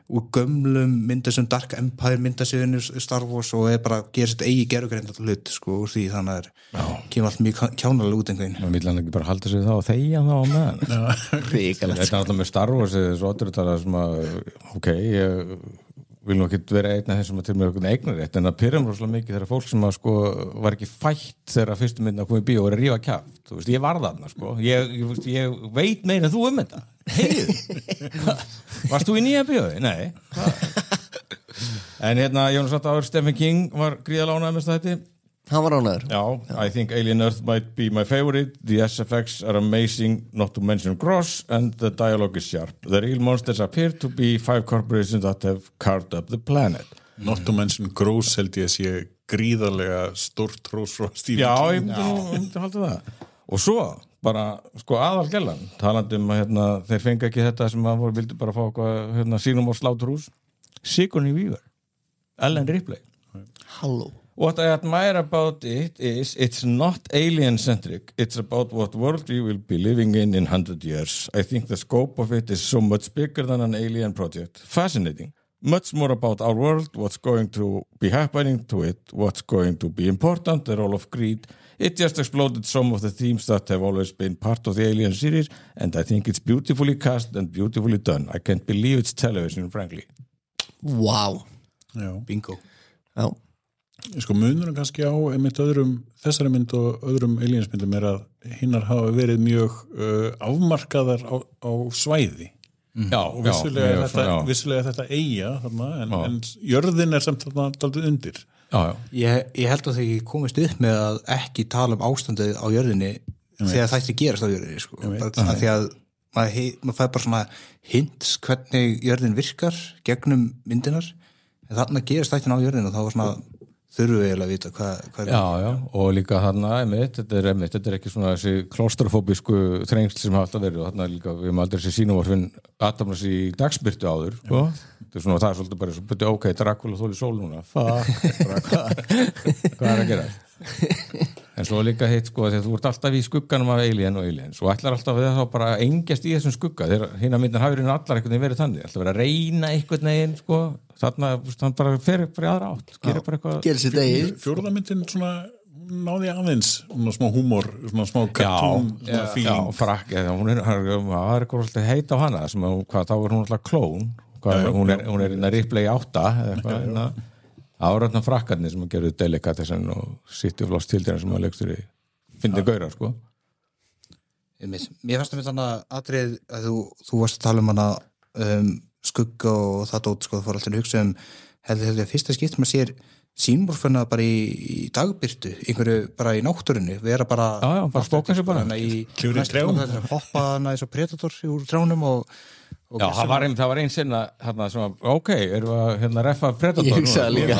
úr gömlum myndir sem Dark Empire myndasöðinu Star Wars og er bara að gera sitt eigi gerðugrinda hlut sko úr því þannig að kemur allt mjög kjánalega út einhvern og vill hann ekki bara halda sig þá og þegja þá á meðan þetta er alltaf með Star Wars svo ótrúlega sem að ég vil nú ekki vera einn af þessum að til með einhvern eignarrétt en það pyrrum rosalega mikið þegar fólk sem að sko var ekki fætt þegar fyrstu myndin að koma í bíó og er að rífa kjaft, þú veist, ég var þarna sko ég veit meira en þú þetta varst þú í nýja bíói? Nei en hérna Jónas Áttaður Stephen King var gríðalega ánægður með þetta hann var ánægður I think Alien Earth might be my favorite the SFX are amazing not to mention gross and the dialogue is sharp the real monsters appear to be 5 corporations that have carved up the planet not to mention gross held ég að sé gríðarlega stórt hrós frá Stephen King ég myndi halda það og svo bara sko aðalgellan talandi að þeir fengi ekki þetta sem að vildi bara fá eitthvað sínum á sláturhús Sigourney Weaver Ellen Ripley Halló What I admire about it is it's not alien-centric. It's about what world we will be living in 100 years. I think the scope of it is so much bigger than an alien project. Fascinating. Much more about our world, what's going to be happening to it, what's going to be important, the role of greed. It just exploded some of the themes that have always been part of the Alien series, and I think it's beautifully cast and beautifully done. I can't believe it's television, frankly. Wow. bingo. Já. Sko munurinn kannski á einmitt þessari mynd og öðrum aliensmyndum að hinnar hafa verið mjög afmarkaðar á svæði. Já, og vissulega þetta eiga þarna, en jörðin samt þarna daldið undir. Já. Ég held að þau komist upp með að ekki tala ástandið á jörðinni þegar þætti gerast á jörðinni sko. Bara því að maður fær bara svona hints hvernig jörðin virkar gegnum myndinar en þarna gerast þættin á jörðinni og þá var svona þurfum við eiginlega að vita hvað Já, og líka þarna þetta er ekki svona þessi klaustrofóbísku þrengsl sem hafa alltaf verið og þarna líka við erum aldrei þessi sínumorfin aðtamnas í dagsbyrtu áður sko. Það er svolítið bara svo ok, Dracula þóli sól núna hvað að gera en svo líka hitt sko þegar þú ert alltaf í skugganum af Alien og Alien svo ætlar alltaf að það bara engjast í þessum skugga þegar hina myndin hafi allar einhvern veginn verið þannig alltaf verið að reyna einhvern veginn sko þarna hann bara fer bara í aðra átt gerir bara eitthvað gerir sér degi fjórðamyndin svona náði aðeins svona smá húmor svona smá cartoon svona feeling frakk hún það er eitthvað heit á hana sem hvað þá er hún alltaf klón hún er inn að Ripley 8 eða eitthvað árætna frakkarnir sem að gerðu Delicatessen og City of Lost Children sem að leikstur í fyndi gaurar sko Mér fannst það með þannig atrið að þú varst að tala hana skugga og það dót sko það fór alltaf að hugsa hefði að fyrsta skipt maður sér sínmorfuna bara í dagbyrtu einhverju bara í náttúrunni vera bara bara spóka sér bara klifur í trjám hoppa hana eins og Predator úr trjánum og Já, það var einn sinna hérna sem að, ok, erum við að reffa Predator Ég hugsaði líka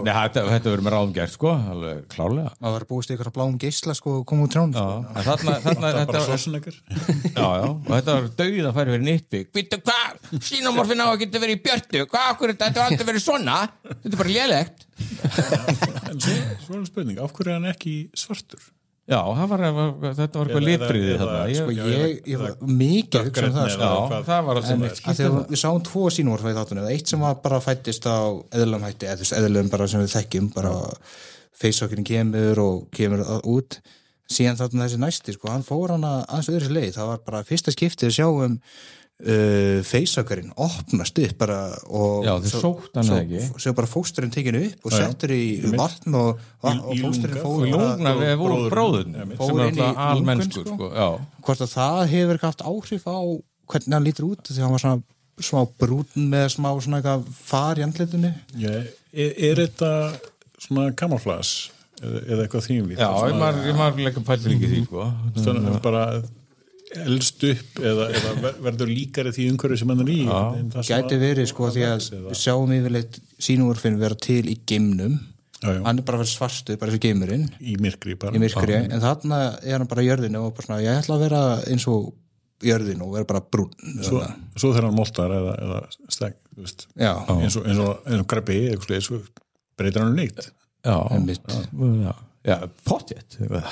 Nei, þetta verður með ráðum gert, sko, alveg klárlega Það var búist ykkur að bláum geisla, sko, og koma úr trjánum Já, þarna bara Schwarzenegger Já, og þetta var dauð að færi fyrir nýttbygg Býttu, hvað? Sínamorfin á að geta verið í björtu Hvað, okkur, þetta var aldrei verið svona Þetta er bara lélegt En svo er spurning, af hverju er hann ekki svartur? Já, þetta var eitthvað litbriðið þarna. Ég var mikið að hugsa það. Já, það var alltaf þegar við sáum 2 sínumorfa í þáttunni. Eitt sem var bara fættist á eðlum hætti, eðlum bara sem við þekkjum, bara faceokkinn kemur út. Síðan þarna þessi næsti, sko, hann fór hana aðeins öðru leið. Það var bara fyrsta skiptið að sjáum faceokkarinn opnast upp bara og Já, þau sótt hann ekki svo bara fósturinn tekinu upp og settur í vatn og fósturinn fór í lungna við vorum bróðun sem er alltaf almennskur sko. Hvort að það hefur ekki haft áhrif á hvernig hann lítur út því hann var svona smá brún með smá svona eitthvað far í andlitinu Er þetta svona camouflage eða eitthvað þínlít? Já, ég maður leika pælir ekki því sko. Þannig bara elst upp eða verður líkari því umhverju sem hann er í Gæti verið sko því að við sjáum yfirleitt sínumorfin vera til í geimnum hann er bara verið svartu, bara eins og geimurinn í myrkri en þarna er hann bara í jörðinu og bara svona, ég ætla að vera eins og jörðinu og vera bara brún svo þegar hann moltar eða steg eins og krabbi breytir hann nýtt Já, pottjett Mér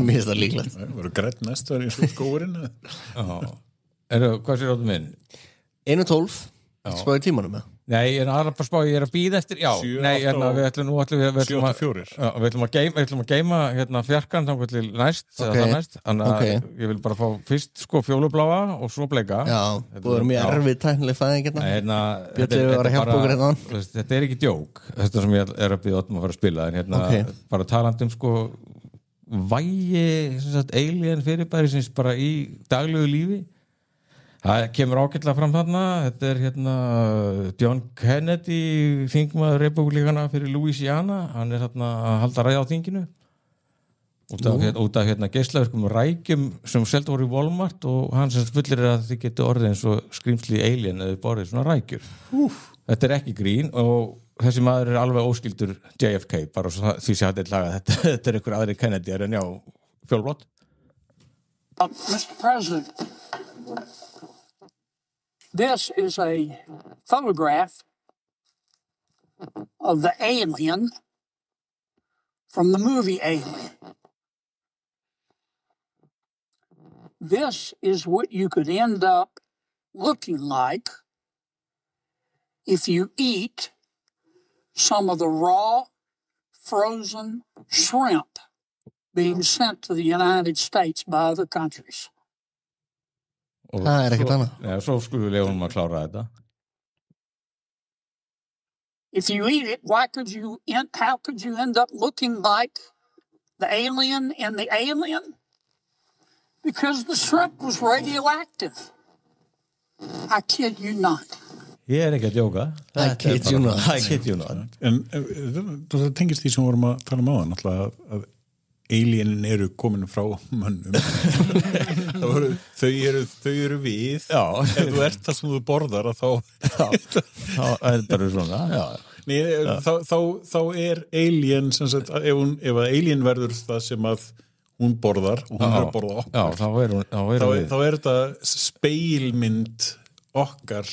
finnst það líklegt Verður grætt næst var eins og skóurinn Hvað sér áttu minn? 1:12 Spáði tímanum með Nei, ég er aðra bara spá, ég er að býða eftir Já, nei, við ætlum að geima fjarkan þannig til næst Þannig að ég vil bara fá fyrst sko fjólubláa og svo bleika Já, búður mjög erfið tæknileg fæðing Björn var að hjálpa okkur hérna Þetta er ekki djók þetta sem ég er að býða að fara að spila en bara talandi sko vægi alien fyrirbæri sem bara í daglegu lífi Það kemur ágætlega fram þarna, þetta er John Kennedy, þingmaður repúblíkana fyrir Louisiana, hann er að halda ræða á þinginu út af geislavirkum rækjum sem seldu voru í Walmart og hann sem fullir að þið getur orðið eins og skrýmsli alien eða borðið svona rækjur. Þetta er ekki grín og þessi maður er alveg óskyldur JFK, bara því sé hætti laga þetta er einhver aðri Kennedy en já, fjólblott. Mr. President, this is a photograph of the alien from the movie Alien. This is what you could end up looking like if you eat some of the raw, frozen shrimp being sent to the United States by other countries. Það ekkert annað. Já, svo skulum við leiðum að klára þetta. If you eat it, how could you end up looking like the alien in the Alien? Because the shrimp was radioactive. I kid you not. Ég ekki að djóka. I kid you not. I kid you not. En það tengist því sem vorum að tala um áðan náttúrulega að alienin eru komin frá mönnum þau eru við Já. Ef þú ert það sem þú borðar að Þá endar við svona, já. Nei, þá er alien sem sagt, ef að alien verður það sem að hún borðar og hún er að borða okkur Já, þá er þetta speilmynd okkar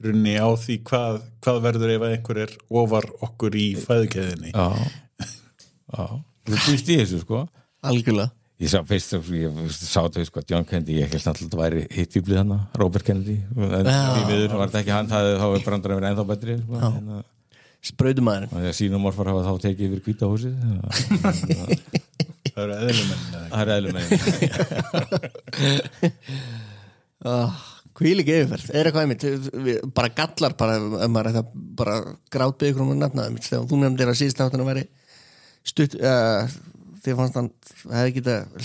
runni á því hvað verður ef einhver er ofar okkur í fæðukeðinni Já. Þú býst í þessu, sko. Algjörlega. Ég sá fyrst, ég sá þetta, sko, John Kennedy, ég held alltaf að það væri hittjúblið hana, Robert Kennedy, en því miður var þetta ekki hann, þá er brandarinn verið ennþá betri, sko. Sprautumæðurinn. Þannig að sínumorfar hafa þá tekið yfir hvíta húsið. Það eru eðlumenn. Það eru eðlumenn. Hvílík yfirferð, eitthvað einmitt bara gallar, bara, ef maður þetta bara grátbyggð ykkur nafna, einmitt þegar þú nefndir að síðast áttan að veri stutt, þið fannst hann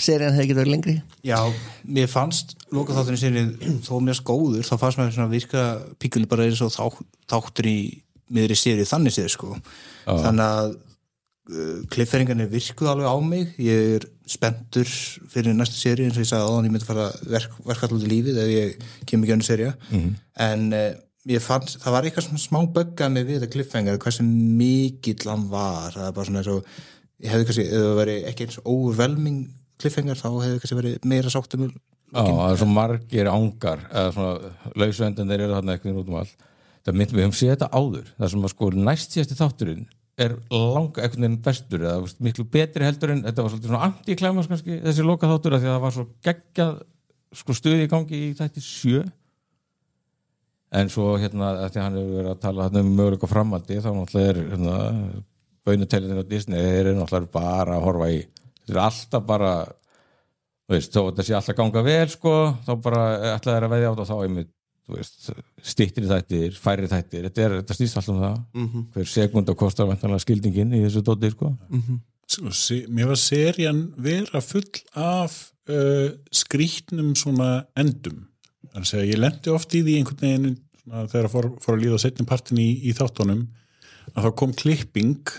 serían hefði getað lengri? Já, mér fannst lokaþátturinn serían þó mjög góður, þá fannst mér svona virka píkuli bara eins og þáttur í miðri seríu þannig séð, sko. Þannig að klifferingarnir virkuð alveg á mig, ég spenntur fyrir næstu seríu, eins og ég sagði áðan, ég myndi fara verka alltaf lífið ef ég kem ekki önnur seríu, en ég fannst, það var eitthvað svona smá böggað með við þetta kliffengar, hvað sem mikill hann var, það er bara svona eins og ég hefði kannski, ef það veri ekki eins overwhelming kliffengar, þá hefði kannski verið meira sáttum. Já, það er svo margir ángar, eða svona lausvendanir eru þarna eitthvað út allt. Það myndi við séð þetta áður, það sem að sko næst síðasti þátturinn er langa einhvern veginn bestur eða miklu betri heldur en þetta var svolítið svona anti-klæmas kannski þessi lokaþáttur að því að það var svo geggjað sko stuði í gangi í þætti 7 en svo hérna að því að hann hefur verið að tala um möguleika framhaldi þá náttúrulega er baunutellinir á Disney þeir eru náttúrulega bara að horfa í þetta er alltaf bara þó þetta sé alltaf ganga vel sko þá bara ætla þeir að veðja á þetta og þá einmitt styttri þættir, færri þættir þetta snýst alltaf það hver sekund og kostar vantanlega skildingin í þessu dóti sko. Mér var serían vera full af skrýtnum svona endum þannig að segja, ég lendi oft í því einhvern veginn svona, þegar fór að líða á seinni partin í þáttunum að þá kom klipping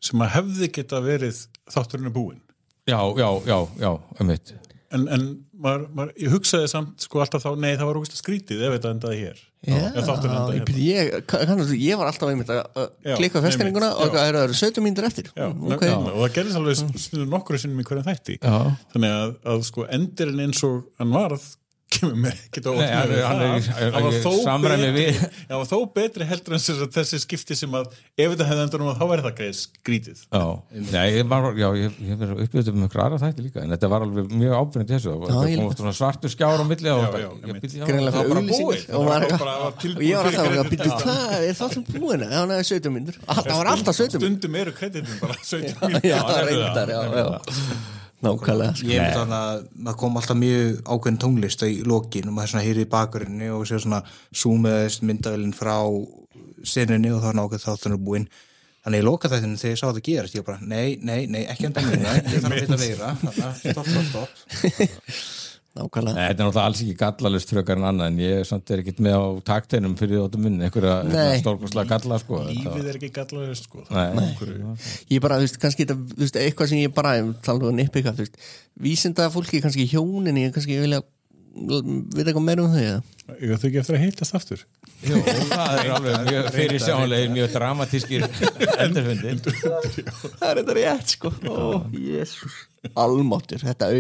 sem að hefði geta verið þátturinn er búinn Já, einmitt En ég hugsaði samt sko alltaf þá, nei það var ógeðslega skrítið ef þetta endaði hér. Ég var alltaf einmitt að klikka festinninguna og það eru 17 mínútur eftir. Og það gerðist alveg nokkru sinnum í hverjum þætti. Þannig að sko endirinn eins og hann varð kemur mér ekkert á hann var þó betri heldur en þessi skipti sem að ef þetta hefði endur þá væri það greið skrítið ég verið að uppbyrja um einhverja aðra þætti líka en þetta var alveg mjög ábyrgandi þessu það kom svona svartur skjár á milli greinlega fyrir auglýsingar og ég var alltaf að byrja hvað er það sem búin að það er 17 mínútur það var alltaf 17 mínútur stundum eru kreditin bara 17 mínútur já, reyndar, nákvæmlega ég veit þannig að maður kom alltaf mjög ákveðin tónlist í lokin og maður svona heyri í bakgrunni og sér svona zoomaðist myndavélinn frá senunni og þá nákvæð þáttunum búinn þannig ég loka þættinu þegar ég sá þetta gerast ég bara, nei, ekki enda núna ég þarf að vita veira stopp nákvæmlega þetta er náttúrulega alls ekki gallalust frekar en annað en ég samt ekkert með á takteinum fyrir þáttum minn einhverja stórkostlega galla sko lífið ekki gallalust sko ég bara, kannski þetta eitthvað sem ég bara tala um nippika, vísinda fólki kannski hjóninni, kannski vilja veit eitthvað meira um þau ég þau ekki eftir að heitast aftur Jú, það er alveg mjög fyrirsjáanlegir mjög dramatískir endurfundir það er þetta rétt sko Jésús almáttur, þetta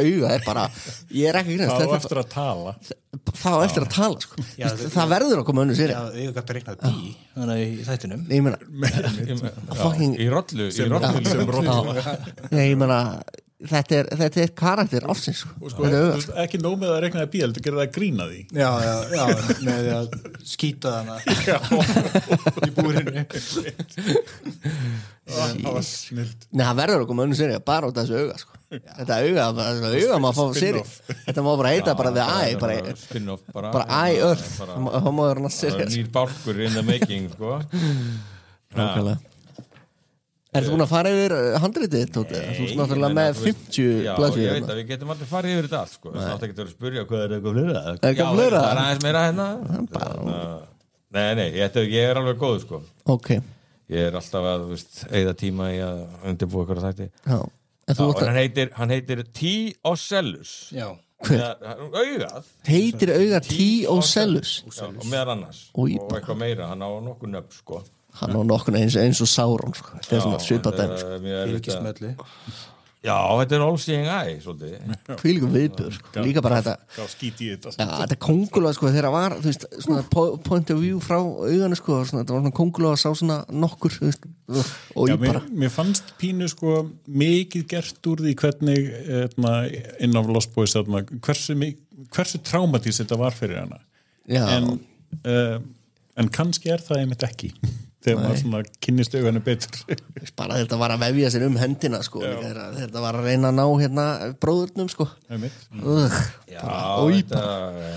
auga er bara ég er ekki grunst það á eftir að tala sko það verður að koma önnur sér auga gæti að reikna bí þannig í þættinum ég meina í rollu sem rollu ég meina þetta er karakter ársins sko, ekki nóg með að reikna það bí heldur gerði það að grína því já, með að skýta hana í búrinu það var snilt það verður að koma önnur sér bara á þessu auga sko Þetta auga má fá sér þetta má bara heita bara The Eye spin-off bara Eye Earth það má vera sér nýr bálkur in the making sko. Nákvæmlega Ertu búin að fara yfir handritið Tóti? Þú ert náttúrulega með 50 blaðsíður ég veit að við getum aldrei farið yfir þetta allt sko. Það átt ekki að vera að spyrja hvað er eitthvað fleira Eitthvað fleira? Það er aðeins meira hérna Nei, ég er alveg góð sko. Ok Ég er alltaf að eyða tíma í að undirbúa eitthvað þætti hann heitir T. Ocellus Já. Augað Heitir auga T. Ocellus og meðal annars og eitthvað meira, hann á nokkuð nöfn sko. Hann á nokkur eins og Sauron sko. Þetta er svona svipað dæmi sko. Fylgismölli Já, þetta er all seeing eye svolítið. Hvílíkum viðbjör sko. Líka bara þetta skít í þetta þetta kóngulóð sko, þegar var svona point of view frá auganu sko, svona, þetta var svona kóngulóð að sá svona nokkur og mér fannst pínu sko mikið gert úr því hvernig inn á Lost Boys hversu traumatís þetta var fyrir hana en kannski er það einmitt ekki þegar maður svona kynnist auganu betur bara þetta var að vefja sér hendina sko, þetta var að reyna að ná hérna bróðurnum sko Já, þetta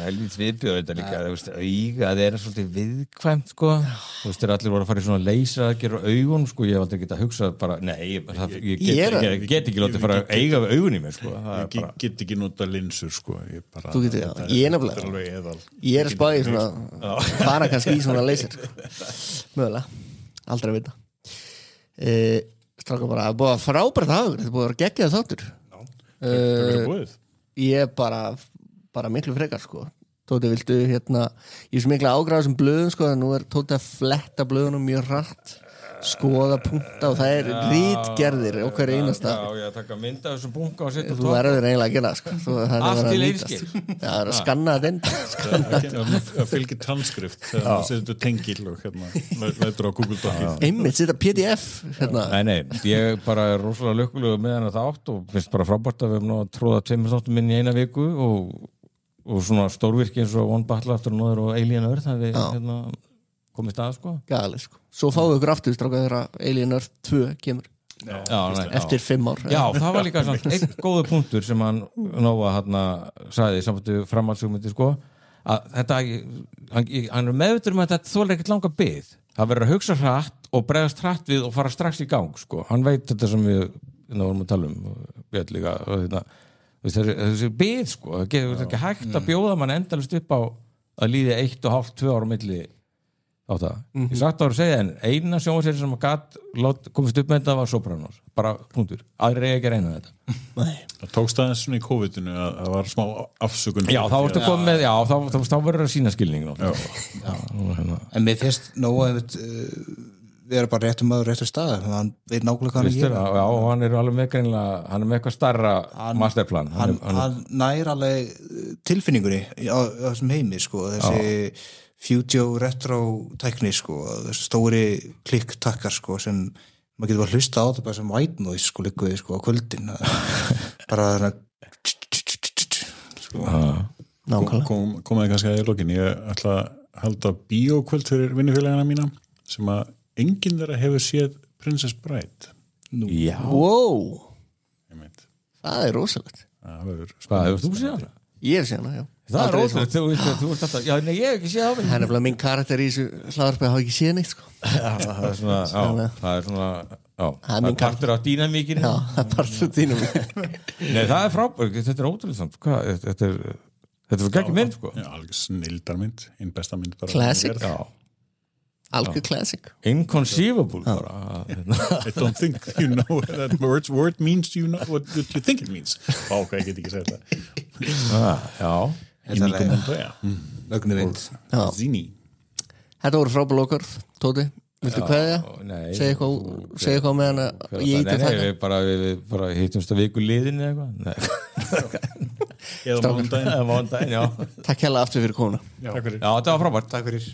helvít viðbjöð þetta líka, auga, það er svolítið viðkvæmt sko, þú veist, þegar allir voru að fara í svona leysa að gera augun sko, ég hef aldrei getað að hugsa bara, nei, ég get ekki látið að fara að eiga við augun í mig sko ég get ekki nota linsur sko ég er nefnilega ég er að spáði svona fara kannski í svona leysir mögulega, aldrei að vita stráka bara, það er búið að frábært hafa þetta er búið að vera geggjað þáttur ég er bara miklu frekar sko Tóti viltu hérna ég er svo miklu ágráð þessum blöðum sko nú er Tóti að fletta blöðunum mjög hratt skoða punkta og það er ritgerðir og hver einasta ég að taka mynda þessum bunga og setja þú verður eiginlega að gera sko allt í leiðskil það er að skanna þetta að fylgja transkrift þegar það setur tengil og hérna lætur á Google Docs einmitt setja PDF hérna nei, ég bara er rosalega lukkulegur með hennar þátt og finnst bara frábært að við hefum nú að tróða 2 þáttum inn í eina viku og svona stórvirki eins og One Battle After Another og Alien Earth það við hérna komið stað sko gali sko svo fáum við ykkur aftur stráka þegar Alien Earth 2 kemur eftir 5 ár já það var líka svona einn góður punktur sem hann Nóa hérna sagði í sambandi framhaldshugmyndi sko að þetta hann er meðvitaður um að þetta þolir ekkert langa bið það verður að hugsa hratt og bregðast hratt við og fara strax í gang sko hann veit þetta sem við vorum að tala Björn líka þessi bið sko það er ekki hægt að bjóða mann endalist upp á að líði 1,5-2 ára milli á það. Ég sagt ára að segja en eina sjónvarpssería sem að komist upp með þetta var Sopranos. Bara punktur. Aðrir eiga ekki að reyna þetta. Nei. Það tókst aðeins svona í COVID-inu að það var smá afsökun. Já, þá varstu komið með, þá verður það sína skilning. En mér finnst nóg að við erum bara réttum maður réttum stað. Hann veit nákvæmlega hvað hann gerir. Já, og hann er alveg með greinlega, hann er með eitthvað starra masterplan. Hann nær alveg tilfinningunni á þessum heimi, sko. Þessi future retro tækni sko, þessi stóri klikk-takkar sko sem maður getur bara hlusta á þetta bara sem white noise sko líka við sko á kvöldin bara svona komaði kannski að í lokin ég ætla að halda bíókvöld fyrir vinnufélagana mína sem að enginn þeirra hefur séð Princess Bride Já wow. Það er rosalegt Hvað, hefur þú séð hana? Ég hef séð hana, já Það er ótrúlega, þú ert alltaf, já, nei, ég hef ekki séð á mig. Það er nefnilega minn karakter í þessu hlaðarpi að hafa ekki séð neitt, sko. Já, það er svona, það er partur af dýnamíkinu. Já, það er partur af dýnamíkinu. Nei, það er frábært, þetta er ótrúlega samt, hvað, þetta er svo geggjum mynd, sko. Já, alveg snildarmynd, einn besta mynd bara. Classic. Já. Algjör classic. Inconceivable, bara. I don't think you know that word means you know what you think it means. Ok, ég get ekki segja þetta. Já. Í Míko Montoya Lögnuvind Zini Þetta voru frábælokar, Tóti Viltu kveðja? Segja eitthvað með hana Nei, við bara hittumst að viku liðin eða eitthvað Eða mándaginn já. Takk hella aftur fyrir komuna Já, þetta var frábært Takk fyrir